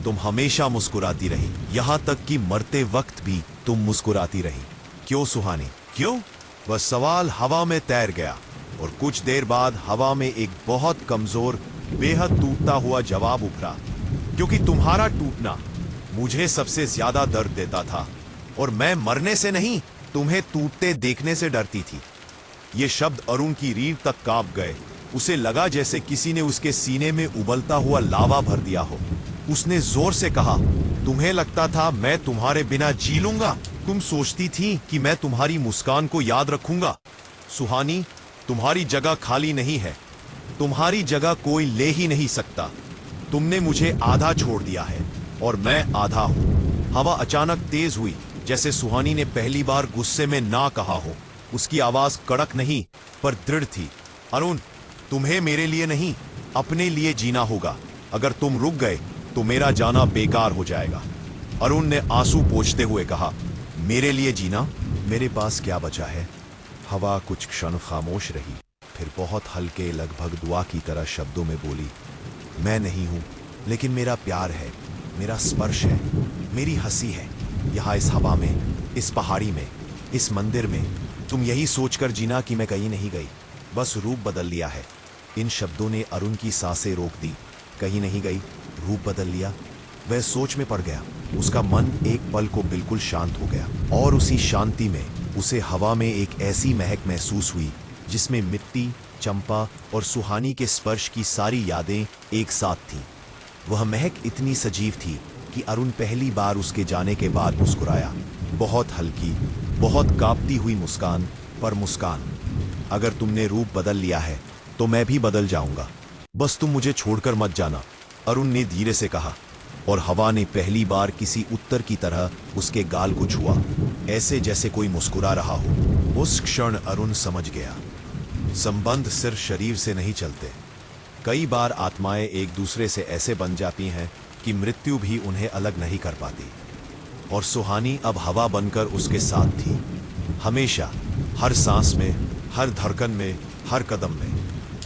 तुम हमेशा मुस्कुराती रही, यहां तक कि मरते वक्त भी तुम मुस्कुराती रही। क्यों सुहानी, क्यों? वह सवाल हवा में तैर गया और कुछ देर बाद हवा में एक बहुत कमजोर, बेहद टूटता हुआ जवाब उभरा। क्योंकि तुम्हारा टूटना मुझे सबसे ज्यादा दर्द देता था और मैं मरने से नहीं, तुम्हें टूटते देखने से डरती थी। ये शब्द अरुण की रीढ़ तक कांप गए। उसे लगा जैसे किसी ने उसके सीने में उबलता हुआ लावा भर दिया हो। उसने जोर से कहा, तुम्हें लगता था मैं तुम्हारे बिना जी लूंगा? तुम सोचती थी कि मैं तुम्हारी मुस्कान को याद रखूंगा? सुहानी, तुम्हारी जगह खाली नहीं है। तुम्हारी जगह कोई ले ही नहीं सकता। तुमने मुझे आधा छोड़ दिया है और मैं आधा हूं। हवा अचानक तेज हुई, जैसे सुहानी ने पहली बार गुस्से में ना कहा हो। उसकी आवाज कड़क नहीं पर दृढ़ थी। अरुण, तुम्हें मेरे लिए नहीं, अपने लिए जीना होगा। अगर तुम रुक गए तो मेरा जाना बेकार हो जाएगा। अरुण ने आंसू पोंछते हुए कहा, मेरे लिए जीना? मेरे पास क्या बचा है? हवा कुछ क्षण खामोश रही, फिर बहुत हल्के, लगभग दुआ की तरह शब्दों में बोली, मैं नहीं हूं, लेकिन मेरा प्यार है, मेरा स्पर्श है, मेरी हंसी है। यहां इस हवा में, इस पहाड़ी में, इस मंदिर में तुम यही सोचकर जीना कि मैं कहीं नहीं गई, बस रूप बदल लिया है। इन शब्दों ने अरुण की सांसें रोक दी। कहीं नहीं गई, रूप बदल लिया। वह सोच में पड़ गया। उसका मन एक पल को बिल्कुल शांत हो गया और उसी शांति में उसे हवा में एक ऐसी महक महसूस हुई जिसमें मिट्टी, चंपा और सुहानी के स्पर्श की सारी यादें एक साथ थीं। वह महक इतनी सजीव थी कि अरुण पहली बार उसके जाने के बाद मुस्कुराया। बहुत हल्की, बहुत कांपती हुई मुस्कान, पर मुस्कान। अगर तुमने रूप बदल लिया है तो मैं भी बदल जाऊंगा, बस तुम मुझे छोड़कर मत जाना, अरुण ने धीरे से कहा। और हवा ने पहली बार किसी उत्तर की तरह उसके गाल को छुआ, ऐसे जैसे कोई मुस्कुरा रहा हो। उस क्षण अरुण समझ गया, संबंध सिर्फ शरीर से नहीं चलते। कई बार आत्माएं एक दूसरे से ऐसे बन जाती हैं कि मृत्यु भी उन्हें अलग नहीं कर पाती। और सुहानी अब हवा बनकर उसके साथ थी, हमेशा, हर सांस में, हर धड़कन में, हर कदम में।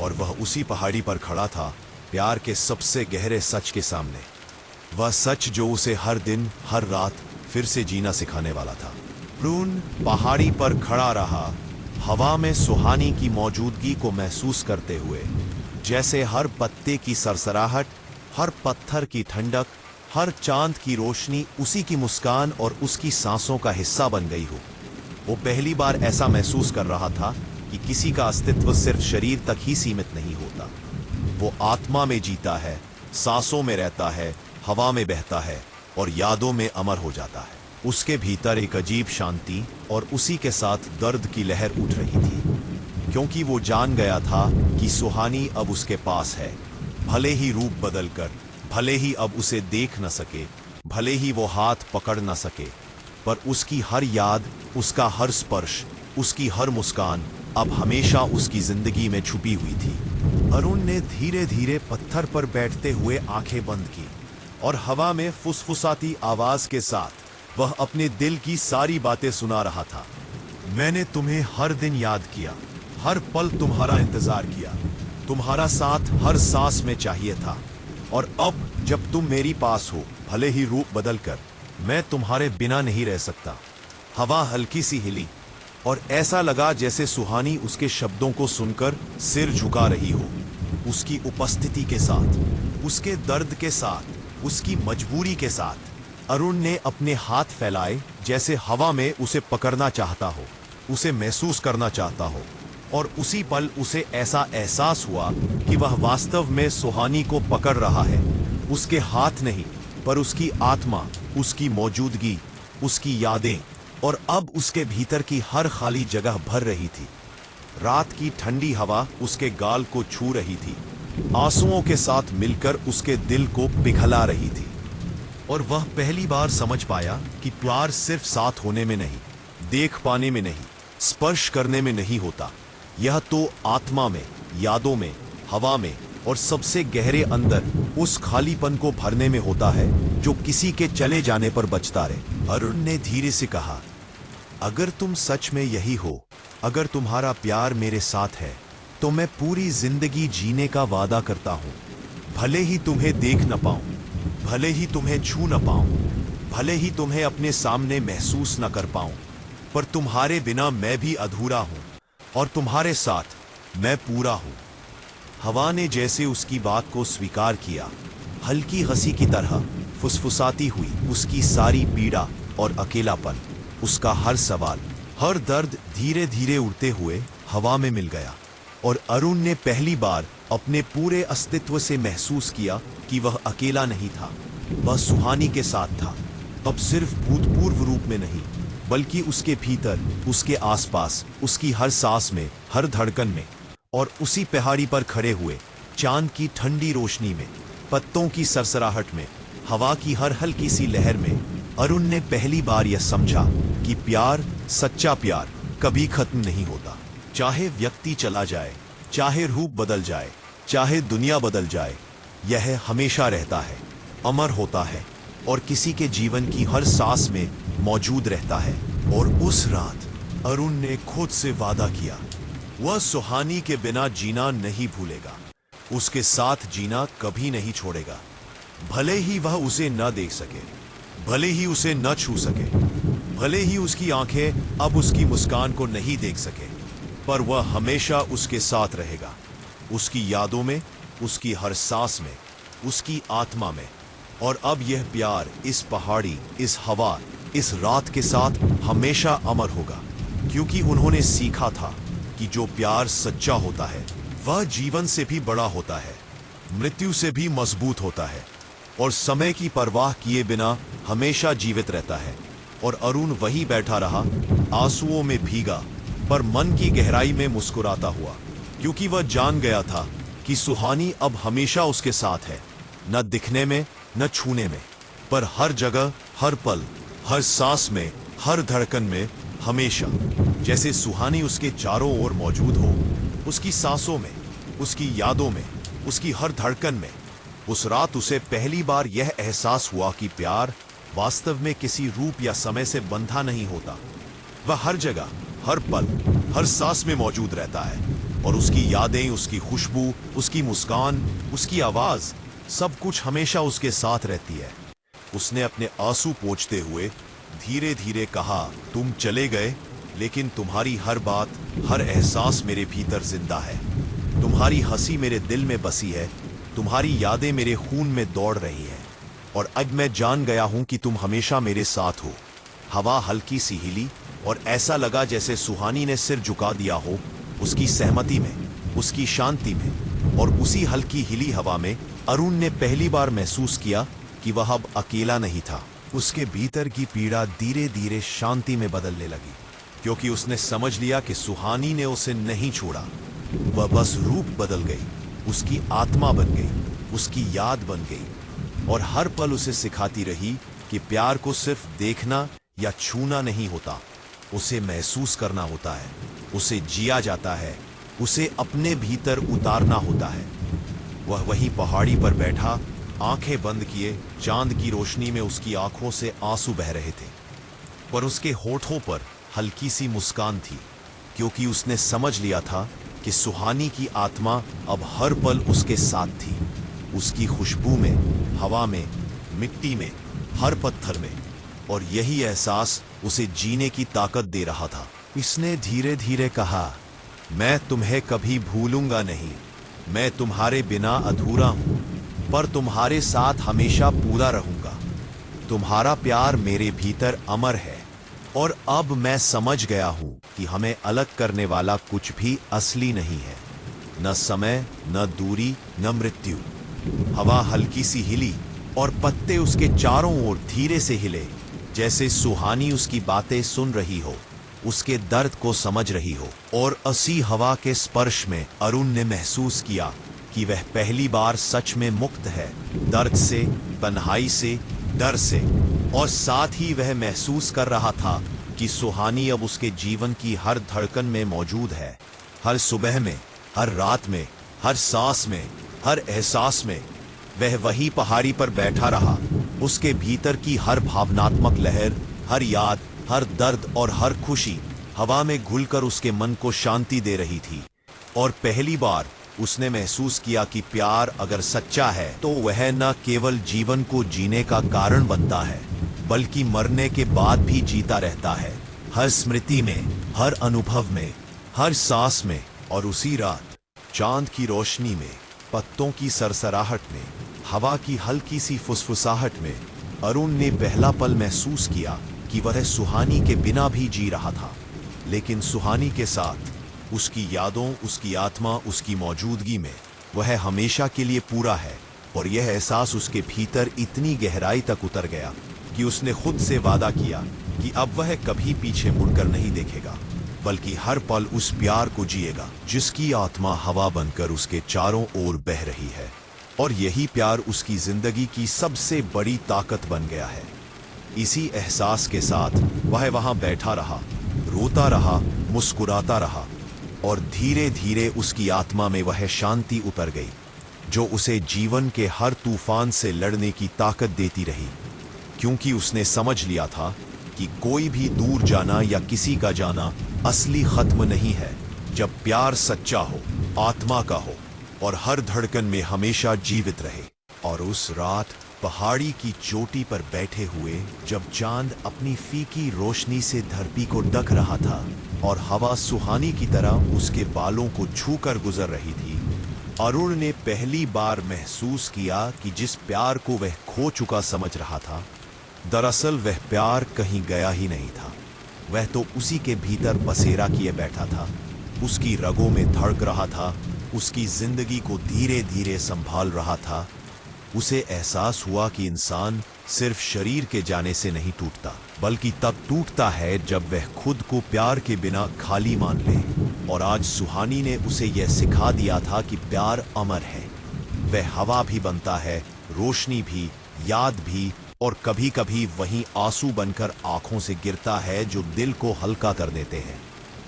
और वह उसी पहाड़ी पर खड़ा था, प्यार के सबसे गहरे सच के सामने। वह सच जो उसे हर दिन, हर रात फिर से जीना सिखाने वाला था। अरुण पहाड़ी पर खड़ा रहा, हवा में सुहानी की मौजूदगी को महसूस करते हुए, जैसे हर पत्ते की सरसराहट, हर पत्थर की ठंडक, हर चांद की रोशनी उसी की मुस्कान और उसकी सांसों का हिस्सा बन गई हो। वो पहली बार ऐसा महसूस कर रहा था कि किसी का अस्तित्व सिर्फ शरीर तक ही सीमित नहीं होता। वो आत्मा में जीता है, सांसों में रहता है, हवा में बहता है और यादों में अमर हो जाता है। उसके भीतर एक अजीब शांति और उसी के साथ दर्द की लहर उठ रही थी, क्योंकि वो जान गया था कि सुहानी अब उसके पास है। भले ही रूप बदलकर, भले ही अब उसे देख न सके, भले ही वो हाथ पकड़ न सके, पर उसकी हर याद, उसका हर स्पर्श, उसकी हर मुस्कान अब हमेशा उसकी जिंदगी में छुपी हुई थी। अरुण ने धीरे धीरे पत्थर पर बैठते हुए आंखें बंद की और हवा में फुसफुसाती आवाज के साथ वह अपने दिल की सारी बातें सुना रहा था। मैंने तुम्हें हर दिन याद किया, हर पल तुम्हारा इंतजार किया, तुम्हारा साथ हर सांस में चाहिए था। और अब जब तुम मेरी पास हो, भले ही रूप बदलकर, मैं तुम्हारे बिना नहीं रह सकता। हवा हल्की सी हिली और ऐसा लगा जैसे सुहानी उसके शब्दों को सुनकर सिर झुका रही हो। उसकी उपस्थिति के साथ, उसके दर्द के साथ, उसकी मजबूरी के साथ अरुण ने अपने हाथ फैलाए, जैसे हवा में उसे पकड़ना चाहता हो, उसे महसूस करना चाहता हो। और उसी पल उसे ऐसा एहसास हुआ कि वह वास्तव में सुहानी को पकड़ रहा है। उसके हाथ नहीं, पर उसकी आत्मा, उसकी मौजूदगी, उसकी यादें, और अब उसके भीतर की हर खाली जगह भर रही थी। रात की ठंडी हवा उसके गाल को छू रही थी, आंसुओं के साथ मिलकर उसके दिल को पिघला रही थी। और वह पहली बार समझ पाया कि प्यार सिर्फ साथ होने में नहीं, देख पाने में नहीं, स्पर्श करने में नहीं होता। यह तो आत्मा में, यादों में, हवा में और सबसे गहरे अंदर उस खालीपन को भरने में होता है जो किसी के चले जाने पर बचता रहे। अरुण ने धीरे से कहा, अगर तुम सच में यही हो, अगर तुम्हारा प्यार मेरे साथ है, तो मैं पूरी जिंदगी जीने का वादा करता हूं। भले ही तुम्हें देख न पाऊं, भले ही तुम्हें छू न पाऊं, भले ही तुम्हें अपने सामने महसूस न कर पाऊं, पर तुम्हारे बिना मैं भी अधूरा हूं और तुम्हारे साथ मैं पूरा हूं। हवा ने जैसे उसकी बात को स्वीकार किया, हल्की हंसी की तरह फुसफुसाती हुई उसकी सारी पीड़ा और अकेलापन, उसका हर सवाल, हर दर्द धीरे धीरे उड़ते हुए हवा में मिल गया। और अरुण ने पहली बार अपने पूरे अस्तित्व से महसूस किया कि वह अकेला नहीं था, वह सुहानी के साथ था। अब सिर्फ भूतपूर्व रूप में नहीं, बल्कि उसके भीतर, उसके आसपास, उसकी हर सांस में, हर धड़कन में। और उसी पहाड़ी पर खड़े हुए चांद की ठंडी रोशनी में, पत्तों की सरसराहट में, हवा की हर हल्की सी लहर में अरुण ने पहली बार यह समझा कि प्यार, सच्चा प्यार कभी खत्म नहीं होता। चाहे व्यक्ति चला जाए, चाहे रूप बदल जाए, चाहे दुनिया बदल जाए, यह हमेशा रहता है, अमर होता है और किसी के जीवन की हर सांस में मौजूद रहता है। और उस रात अरुण ने खुद से वादा किया, वह सुहानी के बिना जीना नहीं भूलेगा, उसके साथ जीना कभी नहीं छोड़ेगा। भले ही वह उसे न देख सके, भले ही उसे न छू सके, भले ही उसकी आंखें अब उसकी मुस्कान को नहीं देख सके, पर वह हमेशा उसके साथ रहेगा, उसकी यादों में, उसकी हर सांस में, उसकी आत्मा में। और अब यह प्यार इस पहाड़ी, इस हवा, इस रात के साथ हमेशा अमर होगा, क्योंकि उन्होंने सीखा था कि जो प्यार सच्चा होता है वह जीवन से भी बड़ा होता है, मृत्यु से भी मजबूत होता है और समय की परवाह किए बिना हमेशा जीवित रहता है। और अरुण वहीं बैठा रहा, आंसुओं में भीगा, पर मन की गहराई में मुस्कुराता हुआ, क्योंकि वह जान गया था कि सुहानी अब हमेशा उसके साथ है, न दिखने में, न छूने में, पर हर जगह, हर पल, हर सांस में, हर धड़कन में, हमेशा। जैसे सुहानी उसके चारों ओर मौजूद हो, उसकी सांसों में, उसकी यादों में, उसकी हर धड़कन में। उस रात उसे पहली बार यह एहसास हुआ कि प्यार वास्तव में किसी रूप या समय से बंधा नहीं होता। वह हर जगह, हर पल, हर सांस में मौजूद रहता है और उसकी यादें, उसकी खुशबू, उसकी मुस्कान, उसकी आवाज, सब कुछ हमेशा उसके साथ रहती है। उसने अपने आंसू पोंछते हुए धीरे धीरे कहा, तुम चले गए, लेकिन तुम्हारी हर बात, हर एहसास मेरे भीतर जिंदा है। तुम्हारी हंसी मेरे दिल में बसी है, तुम्हारी यादें मेरे खून में दौड़ रही है। और अब मैं जान गया हूं कि तुम हमेशा मेरे साथ हो। हवा हल्की सी हिली और ऐसा लगा जैसे सुहानी ने सिर झुका दिया हो, उसकी सहमति में, उसकी शांति में। और उसी हल्की हिली हवा में अरुण ने पहली बार महसूस किया कि वह अब अकेला नहीं था। उसके भीतर की पीड़ा धीरे धीरे शांति में बदलने लगी, क्योंकि उसने समझ लिया कि सुहानी ने उसे नहीं छोड़ा। वह बस रूप बदल गई, उसकी आत्मा बन गई, उसकी याद बन गई और हर पल उसे सिखाती रही कि प्यार को सिर्फ देखना या छूना नहीं होता, उसे महसूस करना होता है, उसे जिया जाता है, उसे अपने भीतर उतारना होता है। वह वहीं पहाड़ी पर बैठा, आंखें बंद किए, चांद की रोशनी में उसकी आंखों से आंसू बह रहे थे, पर उसके होठों पर हल्की सी मुस्कान थी, क्योंकि उसने समझ लिया था कि सुहानी की आत्मा अब हर पल उसके साथ थी, उसकी खुशबू में, हवा में, मिट्टी में, हर पत्थर में। और यही एहसास उसे जीने की ताकत दे रहा था। इसने धीरे धीरे कहा, मैं तुम्हें कभी भूलूंगा नहीं, मैं तुम्हारे बिना अधूरा हूं, पर तुम्हारे साथ हमेशा पूरा रहूंगा। तुम्हारा प्यार मेरे भीतर अमर है और अब मैं समझ गया हूं कि हमें अलग करने वाला कुछ भी असली नहीं है, न समय, न दूरी, न मृत्यु। हवा हल्की सी हिली और पत्ते उसके चारों ओर धीरे से हिले, जैसे सुहानी उसकी बातें सुन रही हो, उसके दर्द को समझ रही हो। और उसी हवा के स्पर्श में अरुण ने महसूस किया कि वह पहली बार सच में मुक्त है, दर्द से, तन्हाई से, डर से। और साथ ही वह महसूस कर रहा था कि सुहानी अब उसके जीवन की हर धड़कन में मौजूद है, हर सुबह में, हर रात में, हर सांस में, हर एहसास में। वह वही पहाड़ी पर बैठा रहा। उसके भीतर की हर भावनात्मक लहर, हर याद, हर दर्द और हर खुशी हवा में घुलकर उसके मन को शांति दे रही थी। और पहली बार उसने महसूस किया कि प्यार अगर सच्चा है तो वह न केवल जीवन को जीने का कारण बनता है, बल्कि मरने के बाद भी जीता रहता है, हर स्मृति में, हर अनुभव में, हर सांस में। और उसी रात चांद की रोशनी में, पत्तों की सरसराहट में, हवा की हल्की सी फुसफुसाहट में अरुण ने पहला पल महसूस किया कि वह सुहानी के बिना भी जी रहा था, लेकिन सुहानी के साथ उसकी यादों, उसकी आत्मा, उसकी मौजूदगी में वह हमेशा के लिए पूरा है। और यह एहसास उसके भीतर इतनी गहराई तक उतर गया कि उसने खुद से वादा किया कि अब वह कभी पीछे मुड़कर नहीं देखेगा, बल्कि हर पल उस प्यार को जिएगा जिसकी आत्मा हवा बनकर उसके चारों ओर बह रही है। और यही प्यार उसकी जिंदगी की सबसे बड़ी ताकत बन गया है। इसी एहसास के साथ वह वहां बैठा रहा, रोता रहा, मुस्कुराता रहा, और धीरे धीरे उसकी आत्मा में वह शांति उतर गई जो उसे जीवन के हर तूफान से लड़ने की ताकत देती रही। क्योंकि उसने समझ लिया था कि कोई भी दूर जाना या किसी का जाना असली खत्म नहीं है, जब प्यार सच्चा हो, आत्मा का हो और हर धड़कन में हमेशा जीवित रहे। और उस रात पहाड़ी की चोटी पर बैठे हुए जब चांद अपनी फीकी रोशनी से धरती को ढक रहा था और हवा सुहानी की तरह उसके बालों को छूकर गुजर रही थी, अरुण ने पहली बार महसूस किया कि जिस प्यार को वह खो चुका समझ रहा था, दरअसल वह प्यार कहीं गया ही नहीं था। वह तो उसी के भीतर बसेरा किए बैठा था, उसकी रगों में धड़क रहा था, उसकी जिंदगी को धीरे धीरे संभाल रहा था। उसे एहसास हुआ कि इंसान सिर्फ शरीर के जाने से नहीं टूटता, बल्कि तब टूटता है जब वह खुद को प्यार के बिना खाली मान ले। और आज सुहानी ने उसे यह सिखा दिया था कि प्यार अमर है। वह हवा भी बनता है, रोशनी भी, याद भी, और कभी कभी वहीं आंसू बनकर आंखों से गिरता है जो दिल को हल्का कर देते हैं।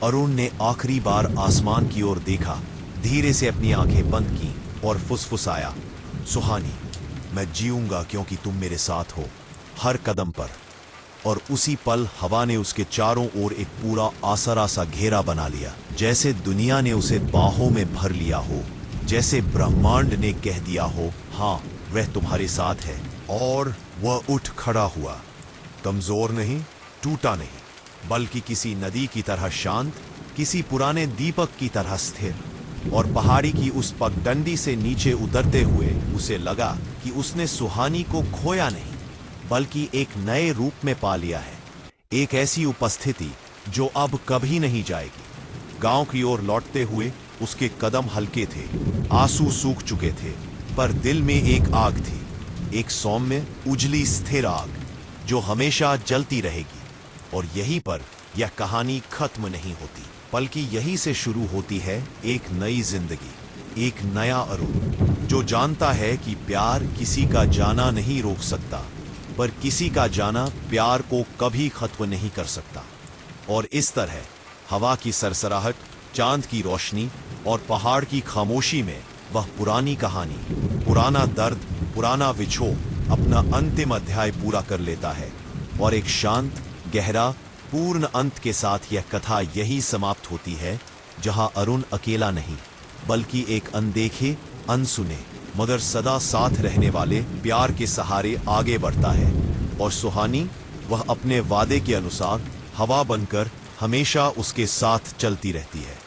अरुण ने आखिरी बार आसमान की ओर देखा, धीरे से अपनी आंखें बंद की और फुसफुसाया, सुहानी, मैं जीऊंगा क्योंकि तुम मेरे साथ हो, हर कदम पर। और उसी पल हवा ने उसके चारों ओर एक पूरा आसरा सा घेरा बना लिया, जैसे दुनिया ने उसे बाहों में भर लिया हो, जैसे ब्रह्मांड ने कह दिया हो, हाँ, वह तुम्हारे साथ है। और वह उठ खड़ा हुआ, कमजोर नहीं, टूटा नहीं, बल्कि किसी नदी की तरह शांत, किसी पुराने दीपक की तरह स्थिर। और पहाड़ी की उस पगडंडी से नीचे उतरते हुए उसे लगा कि उसने सुहानी को खोया नहीं, बल्कि एक नए रूप में पा लिया है, एक ऐसी उपस्थिति जो अब कभी नहीं जाएगी। गांव की ओर लौटते हुए उसके कदम हल्के थे, आंसू सूख चुके थे, पर दिल में एक आग थी, एक सौम्य, उजली, स्थिर आग जो हमेशा जलती रहेगी। और यहीं पर यह कहानी खत्म नहीं होती, बल्कि यहीं से शुरू होती है एक नई जिंदगी, एक नया अरुण जो जानता है कि प्यार किसी का जाना नहीं रोक सकता, पर किसी का जाना प्यार को कभी खत्म नहीं कर सकता। और इस तरह हवा की सरसराहट, चांद की रोशनी और पहाड़ की खामोशी में वह पुरानी कहानी, पुराना दर्द, पुराना विछोह अपना अंतिम अध्याय पूरा कर लेता है। और एक शांत, गहरा, पूर्ण अंत के साथ यह कथा यही समाप्त होती है, जहां अरुण अकेला नहीं, बल्कि एक अनदेखे, अनसुने, मगर सदा साथ रहने वाले प्यार के सहारे आगे बढ़ता है। और सुहानी, वह अपने वादे के अनुसार हवा बनकर हमेशा उसके साथ चलती रहती है।